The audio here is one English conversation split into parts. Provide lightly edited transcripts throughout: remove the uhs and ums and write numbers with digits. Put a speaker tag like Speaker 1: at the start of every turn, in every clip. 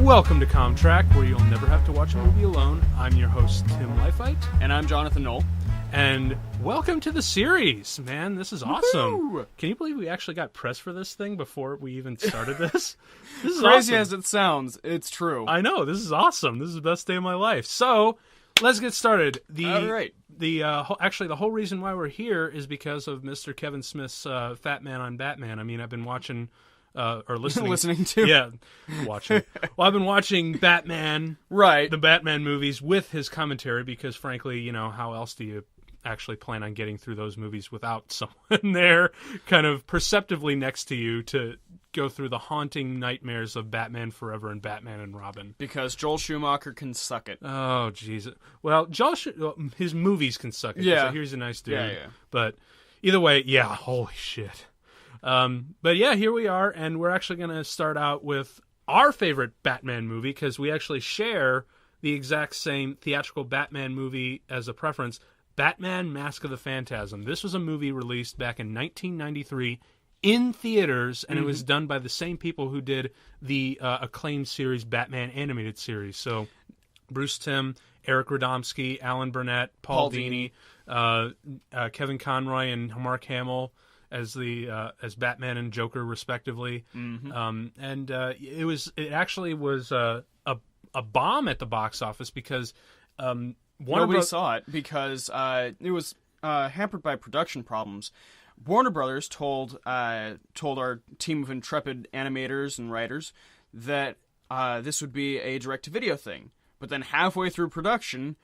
Speaker 1: Welcome to CommTrack, where you'll never have to watch a movie alone. I'm your host, Tim Leifheit.
Speaker 2: And I'm Jonathan Knoell.
Speaker 1: And welcome to the series, man. This is awesome.
Speaker 2: Woo-hoo!
Speaker 1: Can you believe we actually got press for this thing before we even started this? This is
Speaker 2: Crazy
Speaker 1: awesome.
Speaker 2: as it sounds, it's true.
Speaker 1: I know. This is awesome. This is the best day of my life. So, let's get started.
Speaker 2: All right.
Speaker 1: Actually, the whole reason why we're here is because of Mr. Kevin Smith's Fat Man on Batman. I mean, I've been watching... or listening.
Speaker 2: Listening to?
Speaker 1: Yeah, watching. Well, I've been watching Batman,
Speaker 2: Right.
Speaker 1: the Batman movies with his commentary because, frankly, you know, how else do you actually plan on getting through those movies without someone there kind of perceptively next to you to go through the haunting nightmares of Batman Forever and Batman and Robin?
Speaker 2: Because Joel Schumacher can suck it.
Speaker 1: Oh, Jesus. Well, his movies can suck it.
Speaker 2: Yeah.
Speaker 1: So he's a nice dude.
Speaker 2: Yeah.
Speaker 1: But either way, yeah, holy shit. But yeah, here we are, and we're actually going to start out with our favorite Batman movie, because we actually share the exact same theatrical Batman movie as a preference, Batman Mask of the Phantasm. This was a movie released back in 1993 in theaters, and it was done by the same people who did the acclaimed series Batman Animated Series. So Bruce Timm, Eric Radomski, Alan Burnett, Paul Dini, Kevin Conroy, and Mark Hamill as Batman and Joker respectively. It actually was a bomb at the box office because
Speaker 2: Nobody saw it because it was hampered by production problems. Warner Brothers told our team of intrepid animators and writers that this would be a direct-to-video thing. But then halfway through production,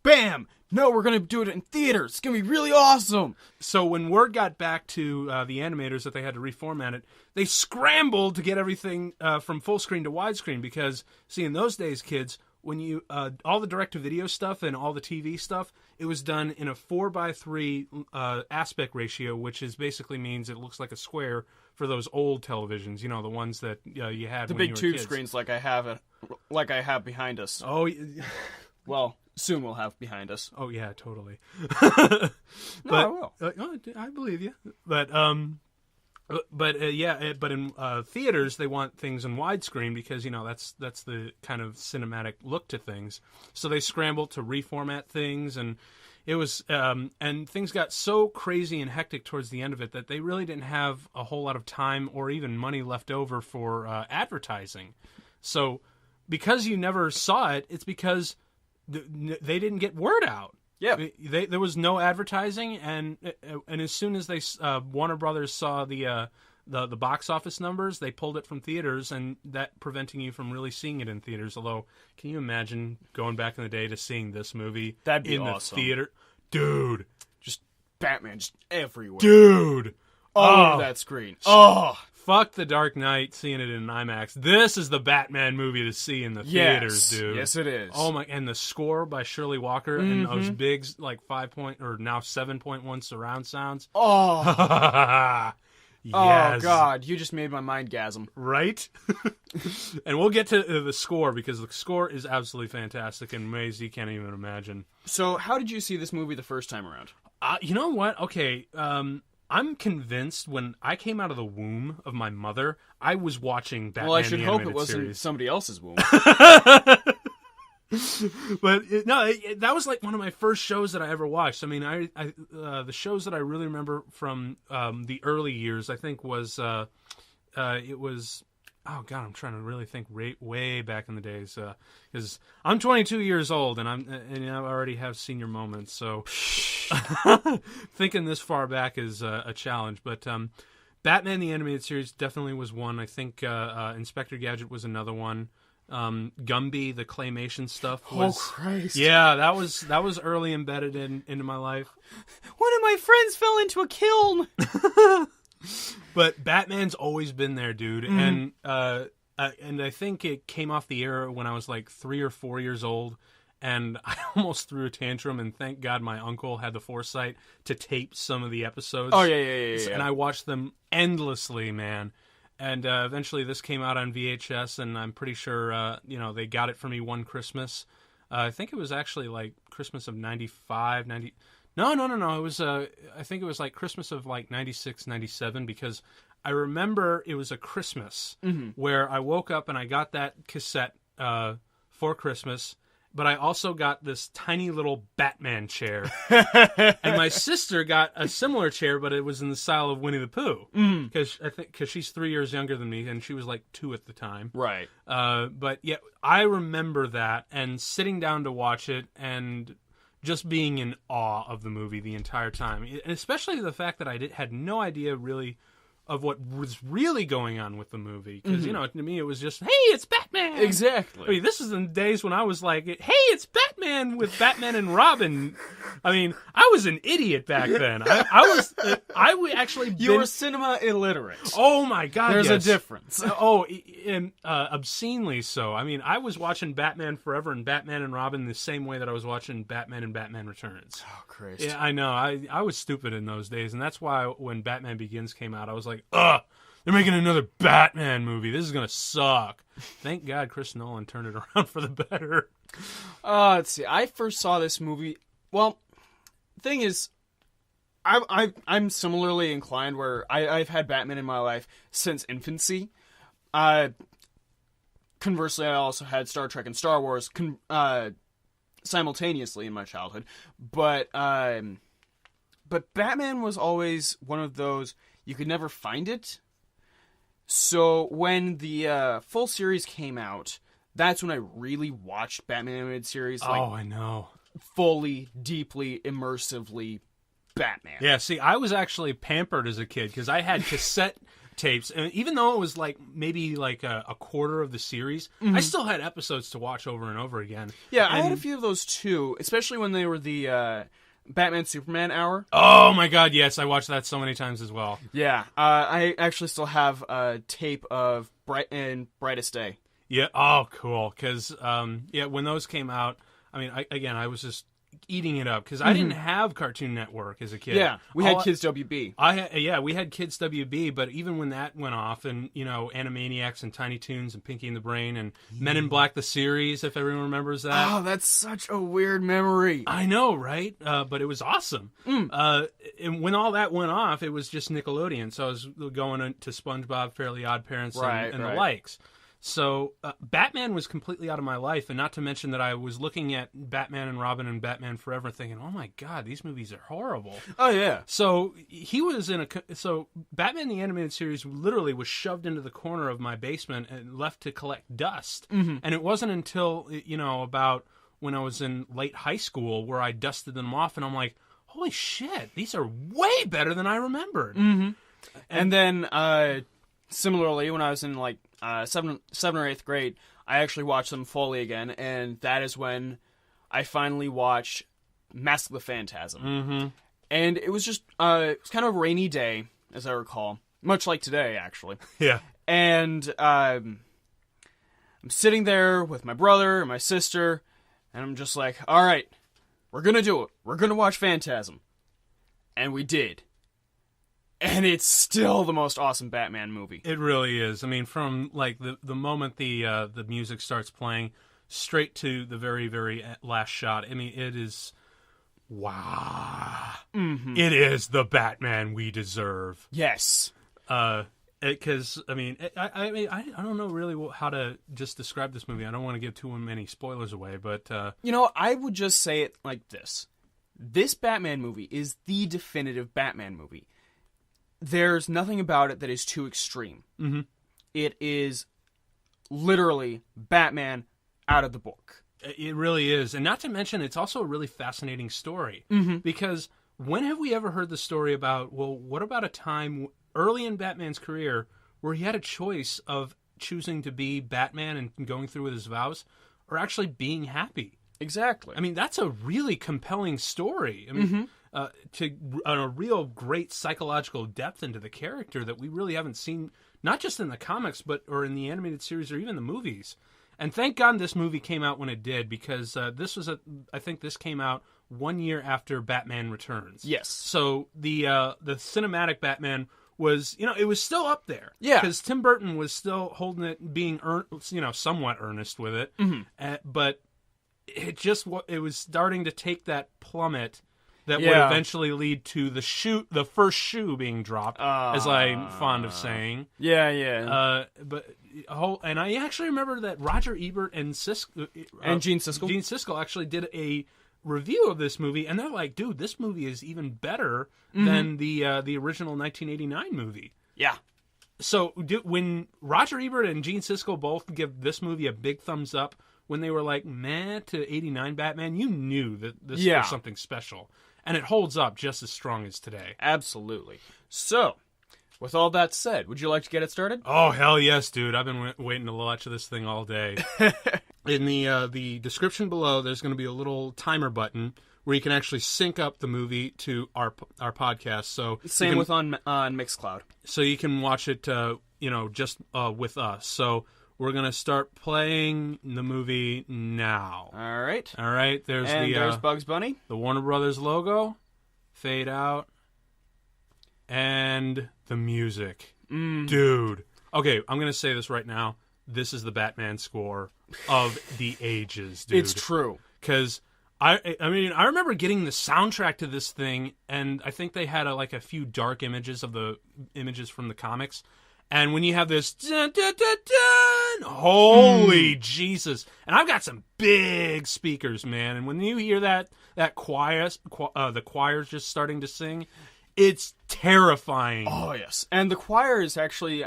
Speaker 2: bam! No, we're going to do it in theaters. It's going to be really awesome.
Speaker 1: So when word got back to the animators that they had to reformat it, they scrambled to get everything from full screen to widescreen because, see, in those days, kids, when you all the direct-to-video stuff and all the TV stuff, it was done in a 4:3 aspect ratio, which basically means it looks like a square for those old televisions. You know, the ones that you had
Speaker 2: The
Speaker 1: when
Speaker 2: big
Speaker 1: you were
Speaker 2: tube
Speaker 1: kids.
Speaker 2: screens like I have behind us.
Speaker 1: Oh,
Speaker 2: Well, soon we'll have behind us.
Speaker 1: oh yeah, totally.
Speaker 2: I will.
Speaker 1: I believe you, but in theaters they want things in widescreen because, you know, that's the kind of cinematic look to things. So they scrambled to reformat things, and it was and things got so crazy and hectic towards the end of it that they really didn't have a whole lot of time or even money left over for advertising. So because you never saw it, it's because they didn't get word out.
Speaker 2: Yeah.
Speaker 1: There was no advertising, and as soon as Warner Brothers saw the box office numbers, they pulled it from theaters, and that preventing you from really seeing it in theaters. Although, can you imagine going back in the day to seeing this movie
Speaker 2: That'd be
Speaker 1: in
Speaker 2: awesome.
Speaker 1: the theater? Dude.
Speaker 2: Just Batman just everywhere.
Speaker 1: Dude.
Speaker 2: All over that screen. Oh.
Speaker 1: Fuck The Dark Knight, seeing it in IMAX. This is the Batman movie to see in the theaters, dude.
Speaker 2: Yes, it is.
Speaker 1: Oh my! And the score by Shirley Walker and those big, like 7.1 surround sounds.
Speaker 2: Oh.
Speaker 1: Yes.
Speaker 2: Oh, God. You just made my mind gasm.
Speaker 1: Right? And we'll get to the score because the score is absolutely fantastic in ways you can't even imagine.
Speaker 2: So, how did you see this movie the first time around?
Speaker 1: You know what? Okay. I'm convinced when I came out of the womb of my mother, I was watching Batman.
Speaker 2: Well, I should
Speaker 1: the
Speaker 2: hope it
Speaker 1: Animated
Speaker 2: wasn't
Speaker 1: Series.
Speaker 2: somebody else's womb.
Speaker 1: But that was like one of my first shows that I ever watched. I mean, the shows that I really remember from the early years, I think was it was. Oh God, I'm trying to really think way back in the days because I'm 22 years old and I already have senior moments. So thinking this far back is a challenge. But Batman the Animated Series definitely was one. I think Inspector Gadget was another one. Gumby, the claymation stuff was.
Speaker 2: Oh Christ!
Speaker 1: Yeah, that was early embedded into my life.
Speaker 2: One of my friends fell into a kiln.
Speaker 1: But Batman's always been there, dude, and I think it came off the air when I was like 3 or 4 years old, and I almost threw a tantrum. And thank God my uncle had the foresight to tape some of the episodes.
Speaker 2: Oh yeah.
Speaker 1: And I watched them endlessly, man. And eventually, this came out on VHS, and I'm pretty sure they got it for me one Christmas. I think it was actually like Christmas of 95, 90. No. It was I think it was like Christmas of like 96, 97, because I remember it was a Christmas where I woke up and I got that cassette for Christmas. But I also got this tiny little Batman chair. And my sister got a similar chair, but it was in the style of Winnie the Pooh. Because she's 3 years younger than me, and she was like 2 at the time.
Speaker 2: Right.
Speaker 1: But yeah, I remember that, and sitting down to watch it, and just being in awe of the movie the entire time. And especially the fact that I had no idea really of what was really going on with the movie. Because, to me it was just, hey, it's Batman!
Speaker 2: Exactly.
Speaker 1: I mean, this is in the days when I was like, hey, it's Batman with Batman and Robin. I mean, I was an idiot back then. I would actually...
Speaker 2: You were cinema illiterate.
Speaker 1: Oh my God,
Speaker 2: There's a difference.
Speaker 1: Obscenely so. I mean, I was watching Batman Forever and Batman and Robin the same way that I was watching Batman and Batman Returns.
Speaker 2: Oh, Christ.
Speaker 1: Yeah, I know. I was stupid in those days, and that's why when Batman Begins came out, I was like, ugh, they're making another Batman movie. This is going to suck. Thank God Chris Nolan turned it around for the better.
Speaker 2: Let's see. I first saw this movie... Well, the thing is, I'm similarly inclined where I've had Batman in my life since infancy. Conversely, I also had Star Trek and Star Wars simultaneously in my childhood. But Batman was always one of those... You could never find it. So when the full series came out, that's when I really watched Batman animated series.
Speaker 1: I know.
Speaker 2: Fully, deeply, immersively Batman.
Speaker 1: Yeah, see, I was actually pampered as a kid because I had cassette tapes, and even though it was maybe a quarter of the series, I still had episodes to watch over and over again.
Speaker 2: Yeah, I had a few of those too, especially when they were the Batman Superman hour.
Speaker 1: Oh my God, yes, I watched that so many times as well.
Speaker 2: Yeah, I actually still have a tape of Brightest Day.
Speaker 1: Yeah, oh cool, because when those came out, I mean, I was just eating it up because I didn't have Cartoon Network as a kid.
Speaker 2: Yeah, we had Kids WB.
Speaker 1: We had Kids WB, but even when that went off, and Animaniacs and Tiny Toons and Pinky and the Brain and Men in Black the series, if everyone remembers that.
Speaker 2: Oh, that's such a weird memory.
Speaker 1: I know, right? But it was awesome. And when all that went off, it was just Nickelodeon, so I was going to SpongeBob, Fairly Odd Parents, and the likes. So Batman was completely out of my life, and not to mention that I was looking at Batman and Robin and Batman Forever thinking, oh my God, these movies are horrible.
Speaker 2: Oh, yeah.
Speaker 1: So he was so Batman the Animated Series literally was shoved into the corner of my basement and left to collect dust. And it wasn't until, about when I was in late high school where I dusted them off, and I'm like, holy shit, these are way better than I remembered.
Speaker 2: And then, similarly, when I was in, 7th or 8th grade, I actually watched them fully again, and that is when I finally watched Mask of the Phantasm. And it was just, it was kind of a rainy day, as I recall. Much like today, actually.
Speaker 1: Yeah.
Speaker 2: And I'm sitting there with my brother and my sister, and I'm just like, all right, we're going to do it. We're going to watch Phantasm. And we did. And it's still the most awesome Batman movie.
Speaker 1: It really is. I mean, from the moment the music starts playing, straight to the very, very last shot. I mean, it is, wow. It is the Batman we deserve.
Speaker 2: Yes.
Speaker 1: Because I don't know really how to just describe this movie. I don't want to give too many spoilers away, but
Speaker 2: I would just say it like this: this Batman movie is the definitive Batman movie. There's nothing about it that is too extreme. It is literally Batman out of the book.
Speaker 1: It really is. And not to mention, it's also a really fascinating story. Because when have we ever heard the story about, well, what about a time early in Batman's career where he had a choice of choosing to be Batman and going through with his vows, or actually being happy?
Speaker 2: Exactly.
Speaker 1: I mean, that's a really compelling story. I mean, a real great psychological depth into the character that we really haven't seen, not just in the comics, or in the animated series or even the movies. And thank God this movie came out when it did, because I think this came out 1 year after Batman Returns.
Speaker 2: Yes.
Speaker 1: So the cinematic Batman was, it was still up there.
Speaker 2: Yeah.
Speaker 1: Because Tim Burton was still holding it, being somewhat earnest with it. But it was starting to take that plummet that would eventually lead to the first shoe being dropped, as I'm fond of saying.
Speaker 2: Yeah.
Speaker 1: And I actually remember that Roger Ebert and
Speaker 2: Gene
Speaker 1: Siskel actually did a review of this movie, and they're like, dude, this movie is even better than the original 1989 movie.
Speaker 2: Yeah.
Speaker 1: So when Roger Ebert and Gene Siskel both give this movie a big thumbs up, when they were like, meh, to 89 Batman, you knew that this was something special. And it holds up just as strong as today.
Speaker 2: Absolutely. So, with all that said, would you like to get it started?
Speaker 1: Oh, hell yes, dude. I've been waiting to watch this thing all day. In the description below, there's going to be a little timer button where you can actually sync up the movie to our podcast. So
Speaker 2: Same with on Mixcloud.
Speaker 1: So you can watch it, just with us. So we're going to start playing the movie now.
Speaker 2: All right.
Speaker 1: There's
Speaker 2: Bugs Bunny.
Speaker 1: The Warner Brothers logo. Fade out. And the music. Dude. Okay, I'm going to say this right now. This is the Batman score of the ages, dude.
Speaker 2: It's true.
Speaker 1: Because, I remember getting the soundtrack to this thing, and I think they had a few dark images of the images from the comics. And when you have this, dun, dun, dun, dun, holy Jesus! And I've got some big speakers, man. And when you hear that choir, the choir's just starting to sing, it's terrifying.
Speaker 2: Oh yes, and the choir is actually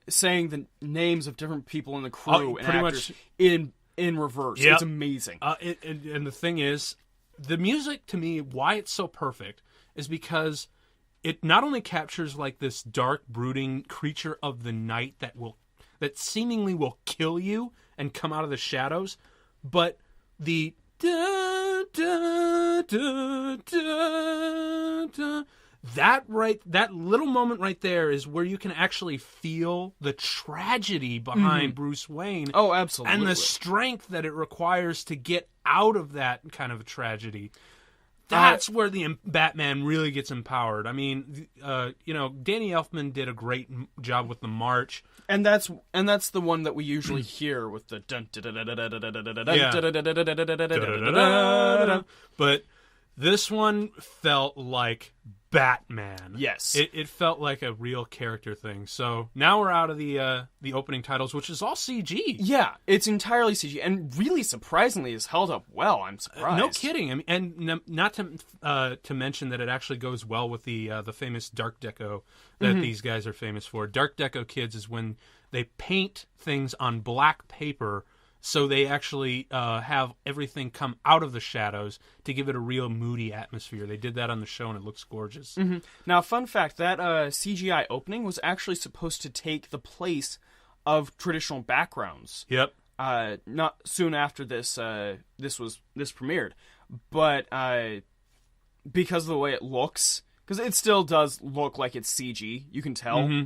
Speaker 2: saying the names of different people in the crew and actors much in reverse. Yep. It's amazing.
Speaker 1: And the thing is, the music to me, why it's so perfect, is because it not only captures this dark, brooding creature of the night that seemingly will kill you and come out of the shadows, but the da, da, da, da, da, that little moment right there is where you can actually feel the tragedy behind Bruce Wayne.
Speaker 2: Oh, absolutely.
Speaker 1: And the strength that it requires to get out of that kind of a tragedy. That's where the Batman really gets empowered. I mean, Danny Elfman did a great job with the march,
Speaker 2: and that's the one that we usually hear with the dun dun.
Speaker 1: But this one felt like Batman.
Speaker 2: Yes,
Speaker 1: it felt like a real character thing. So now we're out of the opening titles, which is all CG.
Speaker 2: Yeah, it's entirely CG, and really surprisingly, it's held up well. I'm surprised.
Speaker 1: No kidding. I mean, and not to mention that it actually goes well with the famous Dark Deco that these guys are famous for. Dark Deco kids is when they paint things on black paper. So they actually have everything come out of the shadows to give it a real moody atmosphere. They did that on the show, and it looks gorgeous.
Speaker 2: Now, fun fact, that CGI opening was actually supposed to take the place of traditional backgrounds.
Speaker 1: Yep.
Speaker 2: Not soon after this premiered. But because of the way it looks, because it still does look like it's CG, you can tell,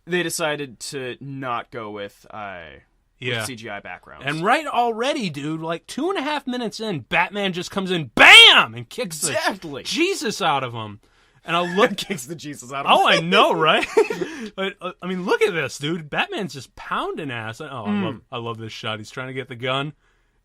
Speaker 2: they decided to not go with CGI backgrounds.
Speaker 1: And right already, dude, 2.5 minutes in, Batman just comes in, BAM! And kicks the Jesus out of him. And I look...
Speaker 2: kicks the Jesus out of him.
Speaker 1: Oh, I know, right? But, I mean, look at this, dude. Batman's just pounding ass. I love this shot. He's trying to get the gun,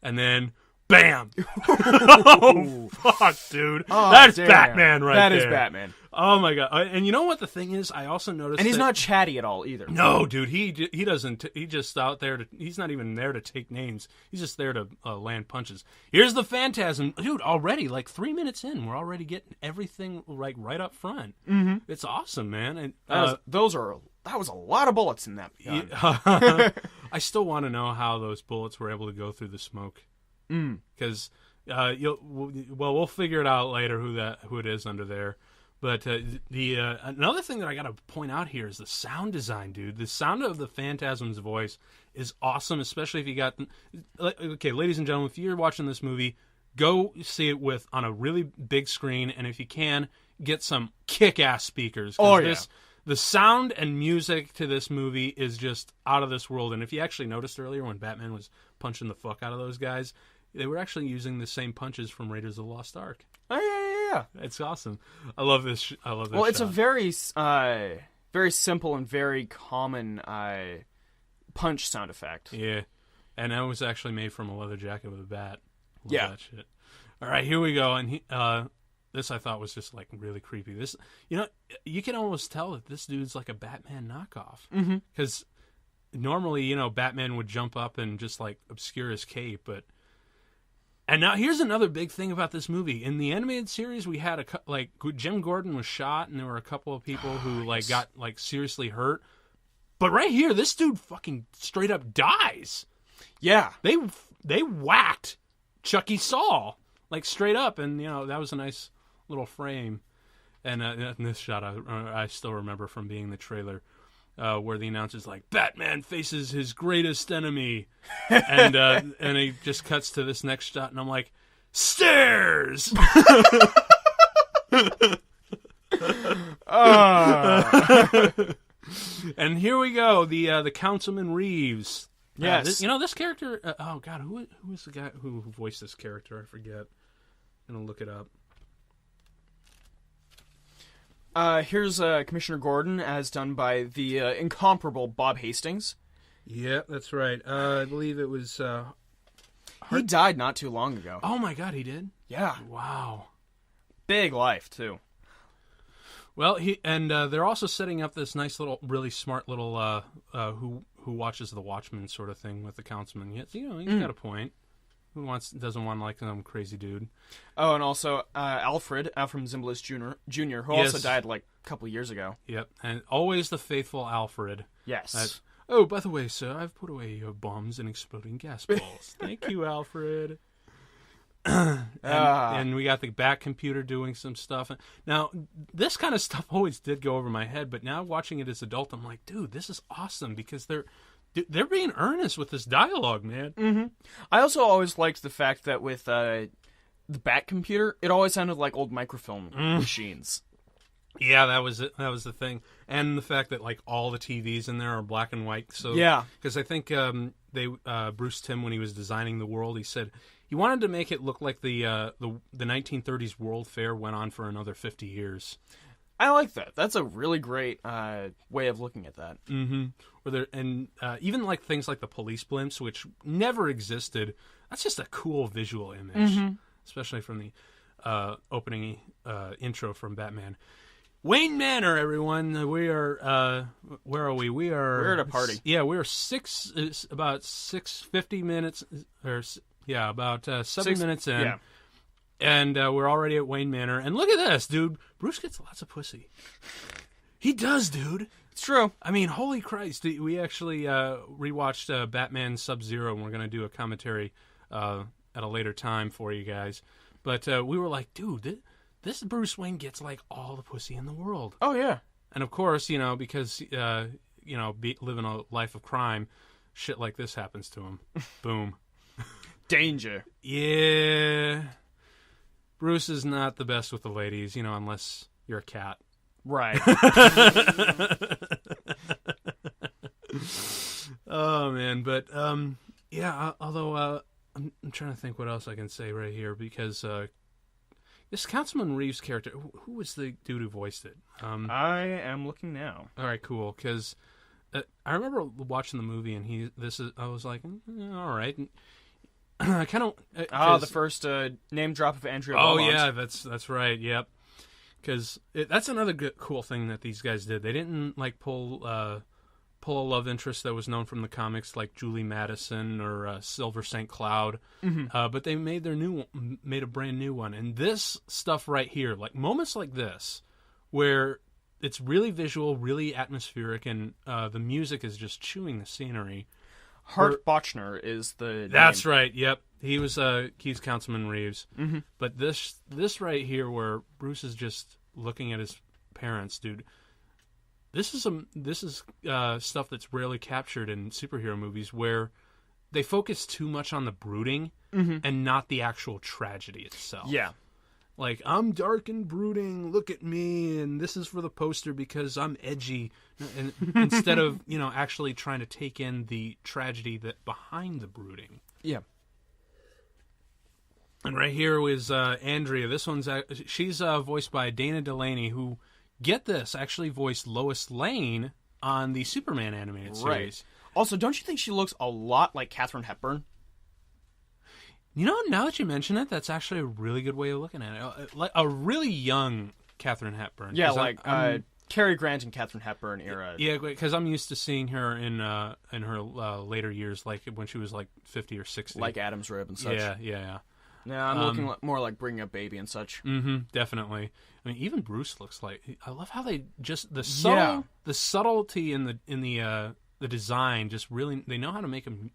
Speaker 1: and then... BAM! Oh, fuck, dude.
Speaker 2: Oh,
Speaker 1: that's
Speaker 2: damn.
Speaker 1: Batman right there.
Speaker 2: That is Batman.
Speaker 1: Oh, my God. And you know what the thing is? I also noticed
Speaker 2: And he's not chatty at all, either.
Speaker 1: No, dude. He doesn't... He's just out there he's not even there to take names. He's just there to land punches. Here's the Phantasm. Dude, already, 3 minutes in, we're already getting everything, right up front. It's awesome, man. And
Speaker 2: that was a lot of bullets in that gun.
Speaker 1: I still want to know how those bullets were able to go through the smoke. Because we'll figure it out later who it is under there. But another thing that I got to point out here is the sound design, dude. The sound of the Phantasm's voice is awesome, especially if you got. Okay, ladies and gentlemen, if you're watching this movie, go see it on a really big screen, and if you can, get some kick-ass speakers.
Speaker 2: Oh yeah.
Speaker 1: The sound and music to this movie is just out of this world. And if you actually noticed earlier when Batman was punching the fuck out of those guys, they were actually using the same punches from Raiders of the Lost Ark.
Speaker 2: Oh, yeah.
Speaker 1: It's awesome. I love this.
Speaker 2: Well, it's a very, very simple and very common punch sound effect.
Speaker 1: Yeah. And that was actually made from a leather jacket with a bat. Love
Speaker 2: yeah.
Speaker 1: that shit. All right, here we go. And this I thought was just like really creepy. This, you know, you can almost tell that this dude's like a Batman knockoff, because normally, you know, Batman would jump up and just like obscure his cape, but. And now here's another big thing about this movie. In the animated series, we had like Jim Gordon was shot, and there were a couple of people who like got like seriously hurt. But right here, this dude fucking straight up dies.
Speaker 2: Yeah,
Speaker 1: they whacked Chucky Saul like straight up, and you know that was a nice little frame. And this shot I still remember from being the trailer. Where the announcer's like, Batman faces his greatest enemy. And he just cuts to this next shot, and I'm like, stairs! And here we go, the Councilman Reeves.
Speaker 2: Yes.
Speaker 1: This character, oh God, who is the guy who voiced this character? I forget. I'm going to look it up.
Speaker 2: Here's Commissioner Gordon, as done by the incomparable Bob Hastings.
Speaker 1: Yeah, that's right. I believe it was...
Speaker 2: He died not too long ago.
Speaker 1: Oh my God, he did?
Speaker 2: Yeah.
Speaker 1: Wow.
Speaker 2: Big life, too.
Speaker 1: Well, they're also setting up this nice little, really smart little who watches the Watchmen sort of thing with the councilman. He's got a point. Who doesn't want like some crazy dude?
Speaker 2: Oh, and also Alfred Zimbalist Jr., who also died like a couple years ago.
Speaker 1: Yep, and always the faithful Alfred.
Speaker 2: Yes.
Speaker 1: Oh, by the way, sir, I've put away your bombs and exploding gas balls. Thank you, Alfred. And we got the Bat computer doing some stuff. Now, this kind of stuff always did go over my head, but now watching it as an adult, I'm like, dude, this is awesome because they're being earnest with this dialogue, man.
Speaker 2: Mm-hmm. I also always liked the fact that with the Bat computer, it always sounded like old microfilm machines. Yeah,
Speaker 1: that was it. That was the thing, and the fact that like all the TVs in there are black and white. So
Speaker 2: yeah,
Speaker 1: because I think Bruce Timm, when he was designing the world, he said he wanted to make it look like the 1930s World Fair went on for another 50 years.
Speaker 2: I like that. That's a really great way of looking at that.
Speaker 1: Mm-hmm. Even like things like the police blimps, which never existed. That's just a cool visual image, especially from the opening intro from Batman. Wayne Manor, everyone. We are. Where are we? We're
Speaker 2: at a party.
Speaker 1: Yeah, we're about 6:50 minutes, about 7 minutes in. Yeah. And we're already at Wayne Manor. And look at this, dude. Bruce gets lots of pussy. He does, dude.
Speaker 2: It's true.
Speaker 1: I mean, holy Christ. We actually rewatched Batman Sub-Zero, and we're going to do a commentary at a later time for you guys. But we were like, dude, this Bruce Wayne gets, like, all the pussy in the world.
Speaker 2: Oh, yeah.
Speaker 1: And, of course, because, living a life of crime, shit like this happens to him. Boom.
Speaker 2: Danger.
Speaker 1: Yeah. Bruce is not the best with the ladies, unless you're a cat.
Speaker 2: Right.
Speaker 1: Oh, man. But, although I'm trying to think what else I can say right here, because this Councilman Reeves character, who was the dude who voiced it?
Speaker 2: I am looking now.
Speaker 1: All right, cool, because I remember watching the movie, and I was like, all right. I kind of
Speaker 2: the first name drop of Andrea.
Speaker 1: Oh yeah, that's right. Yep. Because that's another cool thing that these guys did. They didn't like pull a love interest that was known from the comics, like Julie Madison or Silver St. Cloud. Mm-hmm. But they made made a brand new one. And this stuff right here, like moments like this, where it's really visual, really atmospheric, and the music is just chewing the scenery.
Speaker 2: Hart Bochner is the name.
Speaker 1: That's right. Yep, he's Councilman Reeves.
Speaker 2: Mm-hmm.
Speaker 1: But this right here, where Bruce is just looking at his parents, dude. This is stuff that's rarely captured in superhero movies, where they focus too much on the brooding and not the actual tragedy itself.
Speaker 2: Yeah.
Speaker 1: Like, I'm dark and brooding, look at me, and this is for the poster because I'm edgy. And instead of, actually trying to take in the tragedy that behind the brooding.
Speaker 2: Yeah.
Speaker 1: And right here is Andrea. She's voiced by Dana Delaney, who, get this, actually voiced Lois Lane on the Superman animated series.
Speaker 2: Right. Also, don't you think she looks a lot like Katharine Hepburn?
Speaker 1: Now that you mention it, that's actually a really good way of looking at it. Like a really young Katharine Hepburn.
Speaker 2: Yeah, Cary Grant and Katharine Hepburn era.
Speaker 1: Yeah, because I'm used to seeing her in her later years, like when she was like 50 or 60.
Speaker 2: Like Adam's Rib and such.
Speaker 1: Yeah.
Speaker 2: Yeah, I'm looking more like Bringing Up Baby and such.
Speaker 1: Mm-hmm, definitely. I mean, even Bruce looks like. I love how they just the subtlety in the design. Just really, they know how to make him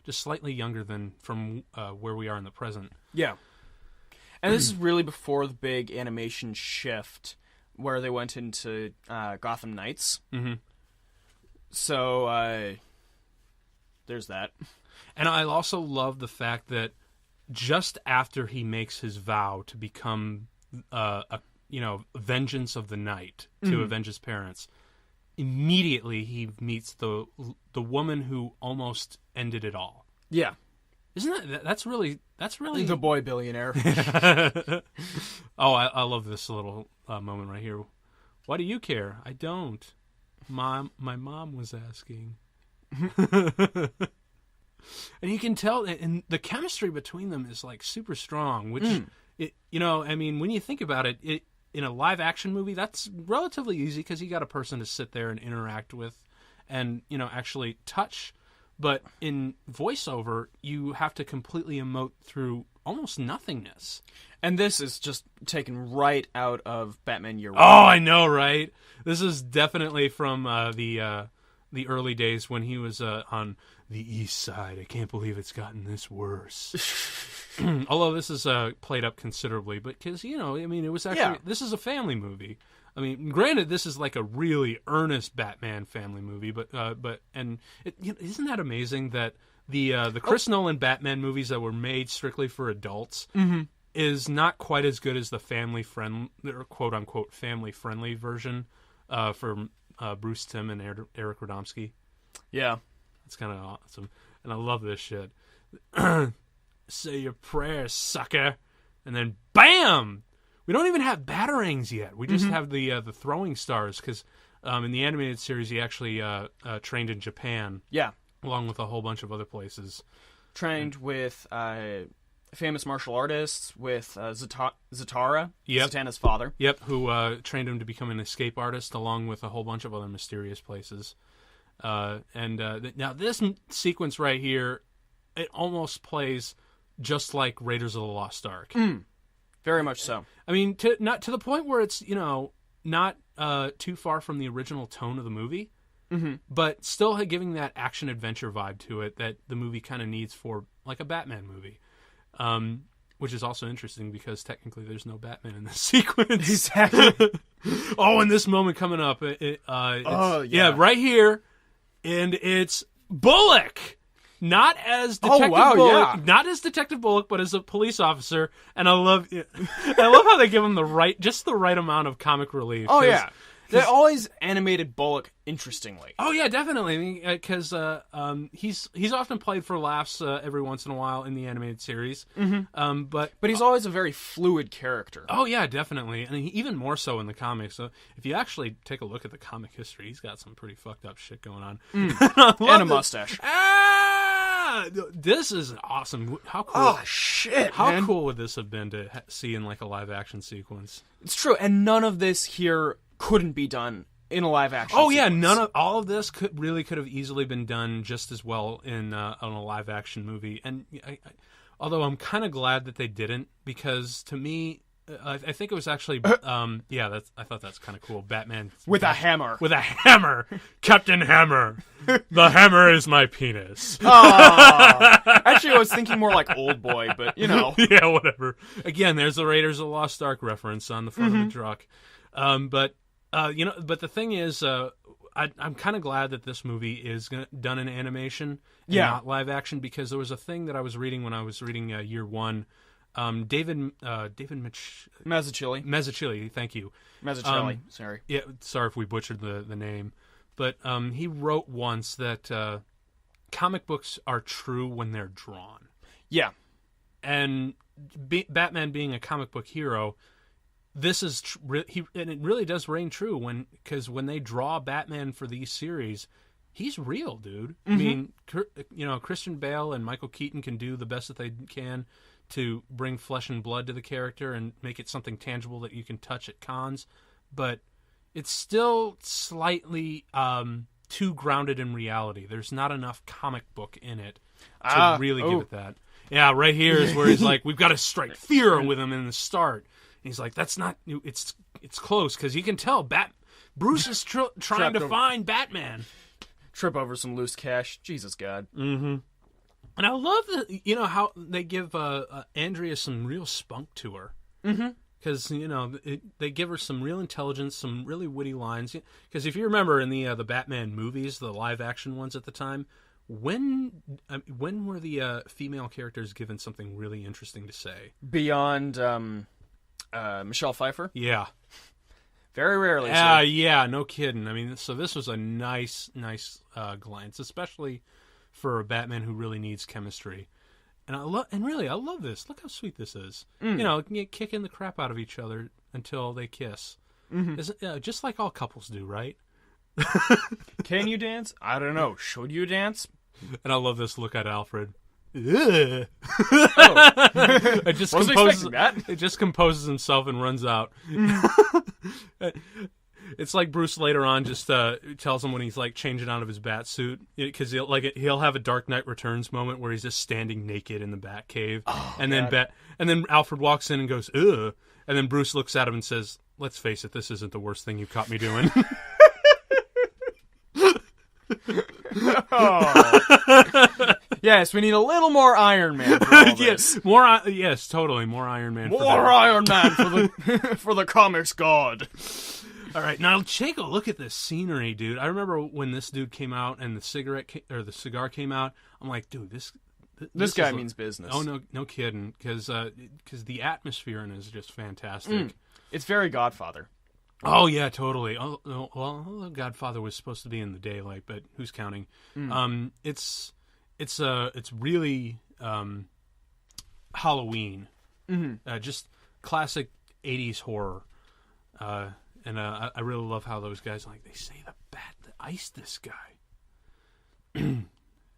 Speaker 1: just slightly younger than from where we are in the present.
Speaker 2: Yeah, and this is really before the big animation shift where they went into Gotham Knights.
Speaker 1: Mm-hmm.
Speaker 2: So there's that.
Speaker 1: And I also love the fact that just after he makes his vow to become vengeance of the night to avenge his parents, immediately he meets the woman who almost ended it all.
Speaker 2: Yeah.
Speaker 1: Isn't that's really
Speaker 2: the boy billionaire?
Speaker 1: Oh, I love this little moment right here. Why do you care? I don't. My mom was asking. And you can tell, and the chemistry between them is like super strong. Which, I mean, when you think about it, in a live action movie, that's relatively easy because you got a person to sit there and interact with, and actually touch. But in voiceover, you have to completely emote through almost nothingness.
Speaker 2: And this is just taken right out of Batman Year One.
Speaker 1: Oh, I know, right? This is definitely from the early days when he was on the East Side. I can't believe it's gotten this worse. Although this is played up considerably, but because it was actually this is a family movie. I mean, granted, this is like a really earnest Batman family movie, but isn't that amazing that the Chris Nolan Batman movies that were made strictly for adults is not quite as good as the family friend or quote unquote family friendly version for Bruce Timm and Eric Radomski.
Speaker 2: Yeah,
Speaker 1: it's kind of awesome, and I love this shit. Say your prayers, sucker, and then bam. We don't even have batarangs yet. We just have the throwing stars because in the animated series he actually trained in Japan.
Speaker 2: Yeah,
Speaker 1: along with a whole bunch of other places.
Speaker 2: Trained with famous martial artists, with Zatara, Zatanna's father.
Speaker 1: Yep, who trained him to become an escape artist, along with a whole bunch of other mysterious places. Now this sequence right here, it almost plays just like Raiders of the Lost Ark.
Speaker 2: Very much so.
Speaker 1: I mean, not to the point where it's not too far from the original tone of the movie, but still giving that action adventure vibe to it that the movie kind of needs for like a Batman movie, which is also interesting because technically there's no Batman in this sequence.
Speaker 2: Exactly.
Speaker 1: And this moment coming up, right here, and it's Bullock. Not as Detective Bullock, not as Detective Bullock, but as a police officer, and I love how they give him the right amount of comic relief.
Speaker 2: Oh yeah, they always animated Bullock interestingly.
Speaker 1: Oh yeah, definitely, because he's often played for laughs every once in a while in the animated series. But
Speaker 2: he's always a very fluid character.
Speaker 1: Oh yeah, definitely, and even more so in the comics. So if you actually take a look at the comic history, he's got some pretty fucked up shit going on,
Speaker 2: and a mustache.
Speaker 1: This is awesome. How cool!
Speaker 2: Oh shit!
Speaker 1: How cool would this have been to see in like a live action sequence?
Speaker 2: It's true, and none of this here couldn't be done in a live action.
Speaker 1: Oh yeah, all of this could have easily been done just as well on a live action movie. And although I'm kind of glad that they didn't, because to me, I think it was actually I thought that's kind of cool. Batman
Speaker 2: with a hammer.
Speaker 1: With a hammer, Captain Hammer. The hammer is my penis.
Speaker 2: Actually, I was thinking more like Old Boy, but
Speaker 1: yeah, whatever. Again, there's the Raiders of the Lost Ark reference on the front of the truck. But the thing is, I'm kind of glad that this movie is done in animation and not live action, because there was a thing that I was reading when I was reading Year One. David
Speaker 2: Mazzucchelli.
Speaker 1: Thank you.
Speaker 2: Mazzucchelli. Sorry.
Speaker 1: Yeah, sorry if we butchered the name, but he wrote once that comic books are true when they're drawn.
Speaker 2: Yeah,
Speaker 1: and Batman being a comic book hero, this is and it really does reign true because when they draw Batman for these series, he's real, dude.
Speaker 2: Mm-hmm.
Speaker 1: I mean, Christian Bale and Michael Keaton can do the best that they can to bring flesh and blood to the character and make it something tangible that you can touch at cons, but it's still slightly too grounded in reality. There's not enough comic book in it to really give it that. Yeah, right here is where he's like, we've got to strike fear with him in the start. And he's like, that's not, it's close, because you can tell Bruce is trying to find Batman.
Speaker 2: Trip over some loose cash. Jesus God.
Speaker 1: Mm-hmm. And I love how they give Andrea some real spunk to her.
Speaker 2: Mm-hmm.
Speaker 1: Because, they give her some real intelligence, some really witty lines. Because if you remember in the Batman movies, the live-action ones at the time, when were the female characters given something really interesting to say?
Speaker 2: Beyond Michelle Pfeiffer?
Speaker 1: Yeah.
Speaker 2: Very rarely.
Speaker 1: Yeah, no kidding. I mean, so this was a nice glance, especially for a Batman who really needs chemistry. And I love this. Look how sweet this is. Kicking the crap out of each other until they kiss. Mm-hmm. Just like all couples do, right?
Speaker 2: Can you dance? I don't know. Should you dance?
Speaker 1: And I love this look at Alfred.
Speaker 2: Oh.
Speaker 1: It just composes himself and runs out. It's like Bruce later on just tells him when he's like changing out of his bat suit, because he'll have a Dark Knight Returns moment where he's just standing naked in the Bat Cave, and then Alfred walks in and goes, "Ugh," and then Bruce looks at him and says, "Let's face it, this isn't the worst thing you've caught me doing."
Speaker 2: Oh. Yes, we need a little more Iron Man for all this.
Speaker 1: Yes, totally more Iron Man.
Speaker 2: More Iron Man for the comics god.
Speaker 1: All right, now take a look at this scenery, dude. I remember when this dude came out and the cigar came out. I'm like, dude, this
Speaker 2: guy means business.
Speaker 1: Oh no kidding, because the atmosphere in it is just fantastic.
Speaker 2: It's very Godfather.
Speaker 1: Oh yeah, totally. Oh well, Godfather was supposed to be in the daylight, but who's counting? It's really Halloween, just classic '80s horror. And I really love how those guys, like, they say the bat that iced this guy. And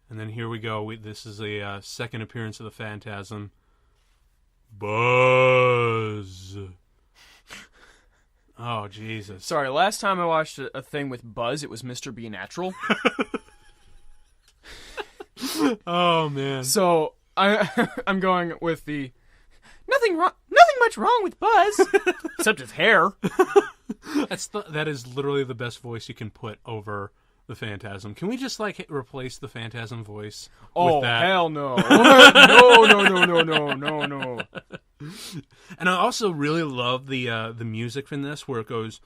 Speaker 1: then here we go. This is a second appearance of the Phantasm. Buzz. Oh, Jesus.
Speaker 2: Sorry, last time I watched a thing with Buzz, it was Mr. B Natural.
Speaker 1: Oh, man.
Speaker 2: So I'm going with the nothing much wrong with Buzz, except his hair.
Speaker 1: That is literally the best voice you can put over the Phantasm. Can we just replace the Phantasm voice with that?
Speaker 2: Oh, hell no. No.
Speaker 1: And I also really love the music from this, where it goes.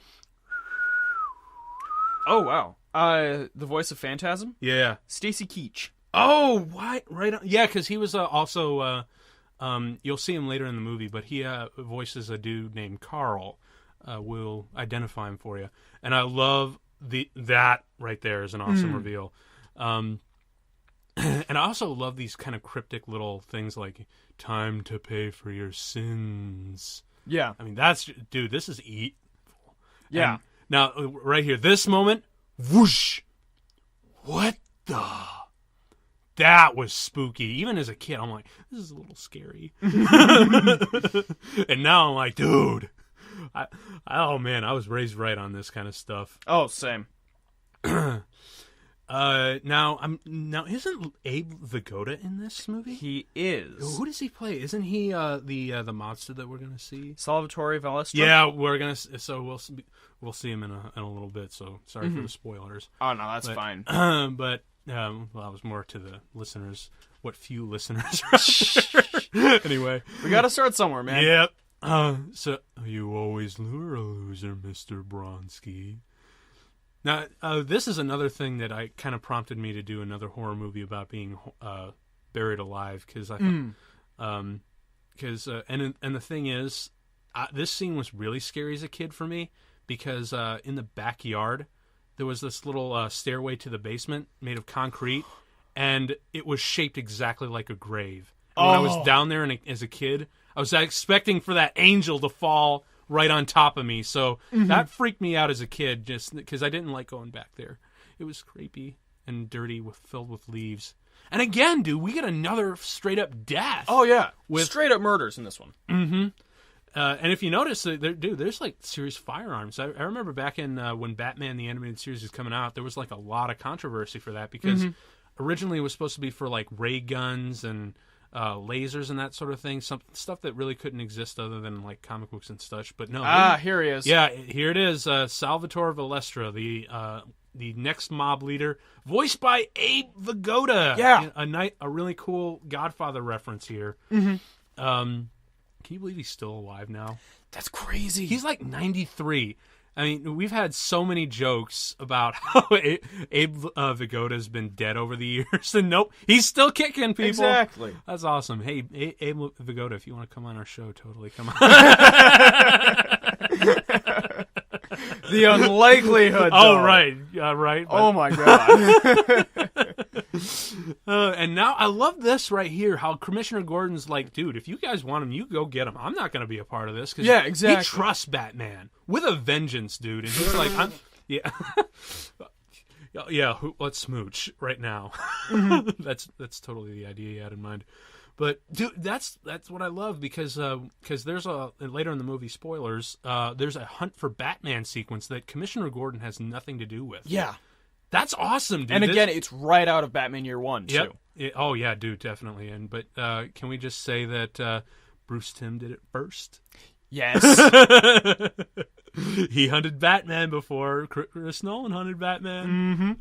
Speaker 2: Oh wow. The voice of Phantasm?
Speaker 1: Yeah.
Speaker 2: Stacy Keach.
Speaker 1: Oh, what? Right on. Yeah, because he was also you'll see him later in the movie, but he voices a dude named Carl. We'll identify him for you. And I love that right there is an awesome reveal. And I also love these kind of cryptic little things like "time to pay for your sins."
Speaker 2: Yeah.
Speaker 1: I mean, dude, this is evil.
Speaker 2: Yeah.
Speaker 1: And now, right here, this moment, whoosh. What the? That was spooky. Even as a kid, I'm like, this is a little scary. And now I'm like, dude. Oh man, I was raised right on this kind of stuff.
Speaker 2: Oh, same.
Speaker 1: Now isn't Abe Vigoda in this movie?
Speaker 2: He is.
Speaker 1: Who does he play? Isn't he the monster that we're gonna see?
Speaker 2: Salvatore Valestra.
Speaker 1: Yeah, we're gonna. So we'll see him in a little bit. So sorry for the spoilers.
Speaker 2: Oh no, that's fine.
Speaker 1: But well, that was more to the listeners. What few listeners. Anyway,
Speaker 2: we got to start somewhere, man.
Speaker 1: Yep. So you always lure a loser, Mr. Bronski. Now, this is another thing that I kind of prompted me to do another horror movie about being buried alive, because I thought, and the thing is, this scene was really scary as a kid for me, because in the backyard there was this little stairway to the basement made of concrete, and it was shaped exactly like a grave. And when I was down there as a kid, I was expecting for that angel to fall right on top of me. So that freaked me out as a kid, just because I didn't like going back there. It was creepy. and dirty, filled with leaves. And again, dude, we get another straight up death.
Speaker 2: Oh yeah, with straight up murders in this one.
Speaker 1: Mm-hmm. And if you notice, there's like serious firearms. I remember back in when Batman the Animated Series was coming out, there was like a lot of controversy for that because originally it was supposed to be for like ray guns and lasers and that sort of thing, some stuff that really couldn't exist other than like comic books and such. But no,
Speaker 2: here he is.
Speaker 1: Yeah, here it is, Salvatore Valestra, the next mob leader, voiced by Abe Vigoda.
Speaker 2: Yeah,
Speaker 1: a really cool Godfather reference here. Can you believe he's still alive now?
Speaker 2: That's crazy.
Speaker 1: He's like 93. I mean, we've had so many jokes about how Abe Vigoda's been dead over the years, and nope, he's still kicking people.
Speaker 2: Exactly.
Speaker 1: That's awesome. Hey, Abe Vigoda, if you want to come on our show, totally come on.
Speaker 2: The unlikelihood.
Speaker 1: Oh, right. Right. But...
Speaker 2: Oh, my God.
Speaker 1: And now I love this right here, how Commissioner Gordon's like, dude, if you guys want him, you go get him. I'm not going to be a part of this.
Speaker 2: Yeah, exactly.
Speaker 1: He trusts Batman with a vengeance, dude. And he's like, let's smooch right now. That's totally the idea he had in mind. But dude, that's what I love because there's later in the movie, spoilers, there's a hunt for Batman sequence that Commissioner Gordon has nothing to do with.
Speaker 2: Yeah.
Speaker 1: That's awesome, dude.
Speaker 2: And again, it's right out of Batman Year One, too.
Speaker 1: Yep. Oh, yeah, dude, definitely. But can we just say that Bruce Timm did it first?
Speaker 2: Yes.
Speaker 1: He hunted Batman before Chris Nolan hunted Batman.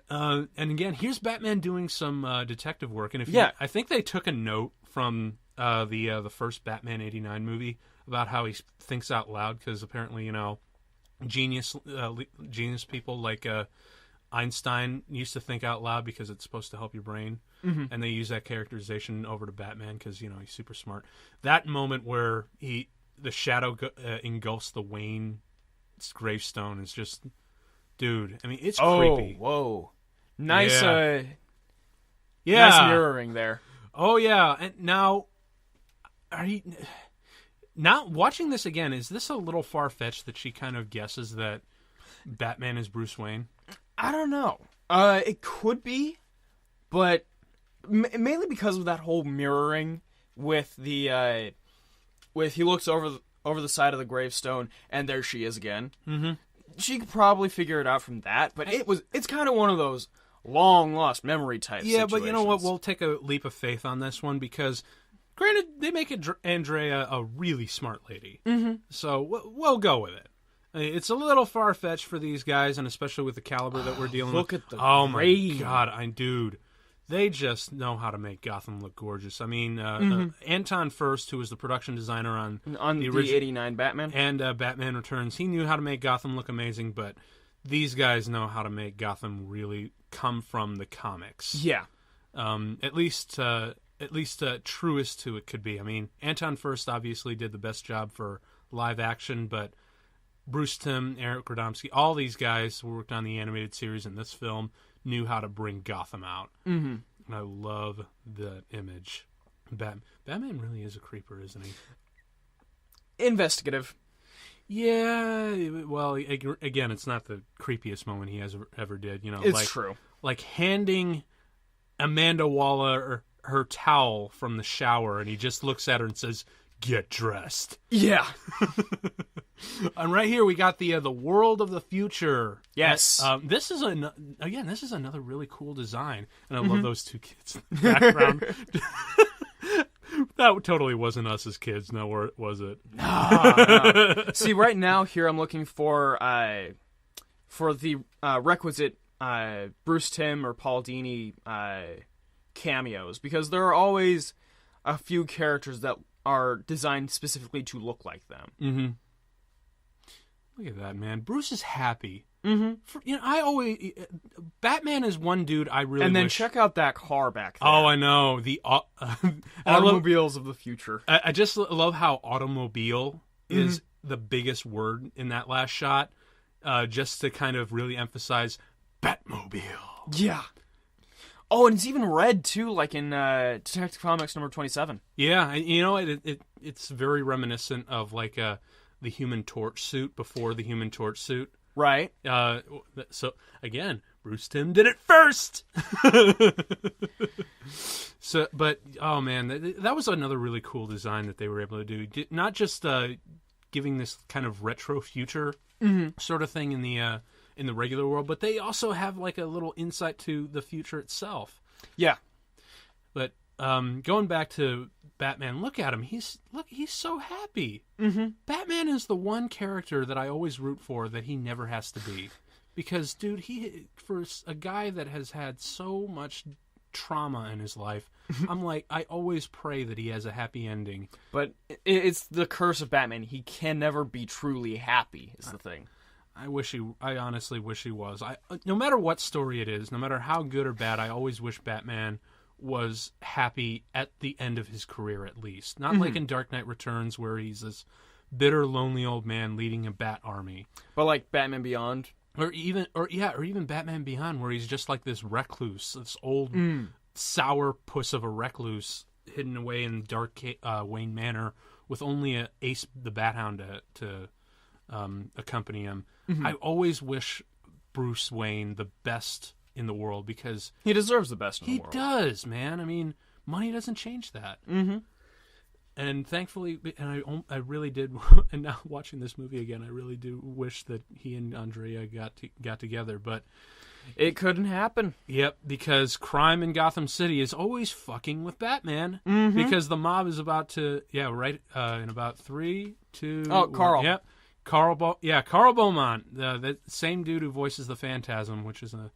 Speaker 1: And again, here's Batman doing some detective work. And I think they took a note from the first Batman '89 movie about how he thinks out loud because apparently, genius people like Einstein used to think out loud because it's supposed to help your brain. And they use that characterization over to Batman because he's super smart. That moment where the shadow engulfs the Wayne gravestone is just, dude. I mean, it's creepy.
Speaker 2: Whoa, nice.
Speaker 1: Yeah.
Speaker 2: Nice mirroring there.
Speaker 1: Oh yeah, and now watching this again, is this a little far fetched that she kind of guesses that Batman is Bruce Wayne?
Speaker 2: I don't know. It could be, but mainly because of that whole mirroring with the with he looks over the side of the gravestone and there she is again. She could probably figure it out from that, but it's kind of one of those long lost memory type situations.
Speaker 1: But you know what? We'll take a leap of faith on this one because, granted, they make Andrea a really smart lady. So we'll go with it. It's a little far-fetched for these guys, and especially with the caliber that we're dealing with.
Speaker 2: Look at the
Speaker 1: my God, dude. They just know how to make Gotham look gorgeous. I mean, Anton Furst, who was the production designer on the original
Speaker 2: '89 Batman
Speaker 1: and Batman Returns, he knew how to make Gotham look amazing, but these guys know how to make Gotham really come from the comics.
Speaker 2: Yeah.
Speaker 1: At least truest to it could be. I mean, Anton Furst obviously did the best job for live action, but Bruce Timm, Eric Radomski, all these guys who worked on the animated series in this film knew how to bring Gotham out. And I love the image. Batman really is a creeper, isn't he?
Speaker 2: Investigative.
Speaker 1: Yeah, well, again, it's not the creepiest moment he has ever did.
Speaker 2: It's true.
Speaker 1: Like handing Amanda Waller her towel from the shower, and he just looks at her and says, "Get dressed."
Speaker 2: Yeah.
Speaker 1: And right here we got the world of the future.
Speaker 2: Yes.
Speaker 1: This is another really cool design, and I love those two kids in the background. That totally wasn't us as kids, no, was it?
Speaker 2: No. See, right now here I'm looking for the requisite Bruce Timm or Paul Dini cameos, because there are always a few characters that are designed specifically to look like them.
Speaker 1: Look at that, man. Bruce is happy. Batman is one dude I really
Speaker 2: And then
Speaker 1: wish...
Speaker 2: check out that car back there.
Speaker 1: Oh, I know. The
Speaker 2: automobiles of the future.
Speaker 1: I just love how automobile is the biggest word in that last shot, just to kind of really emphasize Batmobile.
Speaker 2: Yeah. Oh, and it's even red, too, like in Detective Comics number 27.
Speaker 1: Yeah, it's very reminiscent of, like, the Human Torch suit before the Human Torch suit.
Speaker 2: Right.
Speaker 1: So again, Bruce Timm did it first. So, but oh man, that was another really cool design that they were able to do. Not just giving this kind of retro future sort of thing in the regular world, but they also have like a little insight to the future itself.
Speaker 2: Yeah.
Speaker 1: But going back to Batman, look at him. He's so happy. Mm-hmm. Batman is the one character that I always root for that he never has to be, because dude, for a guy that has had so much trauma in his life, I'm like, I always pray that he has a happy ending.
Speaker 2: But it's the curse of Batman. He can never be truly happy. Is the thing.
Speaker 1: I honestly wish he was. No matter what story it is, no matter how good or bad, I always wish Batman was happy at the end of his career, at least. Not like in Dark Knight Returns, where he's this bitter, lonely old man leading a bat army.
Speaker 2: But like Batman Beyond,
Speaker 1: or even Batman Beyond, where he's just like this recluse, this old sour puss of a recluse, hidden away in dark Wayne Manor with only a Ace the Bat Hound to accompany him. I always wish Bruce Wayne the best in the world, because
Speaker 2: he deserves the best in the world.
Speaker 1: He does, man. I mean, money doesn't change that. Mm-hmm. And thankfully, and I really did, and now watching this movie again, I really do wish that he and Andrea got together, but
Speaker 2: it couldn't happen.
Speaker 1: Yep, because crime in Gotham City is always fucking with Batman, because the mob is about to, in about 3, 2...
Speaker 2: Oh, Carl.
Speaker 1: 1, yep. Carl Beaumont, the same dude who voices the Phantasm, which is a...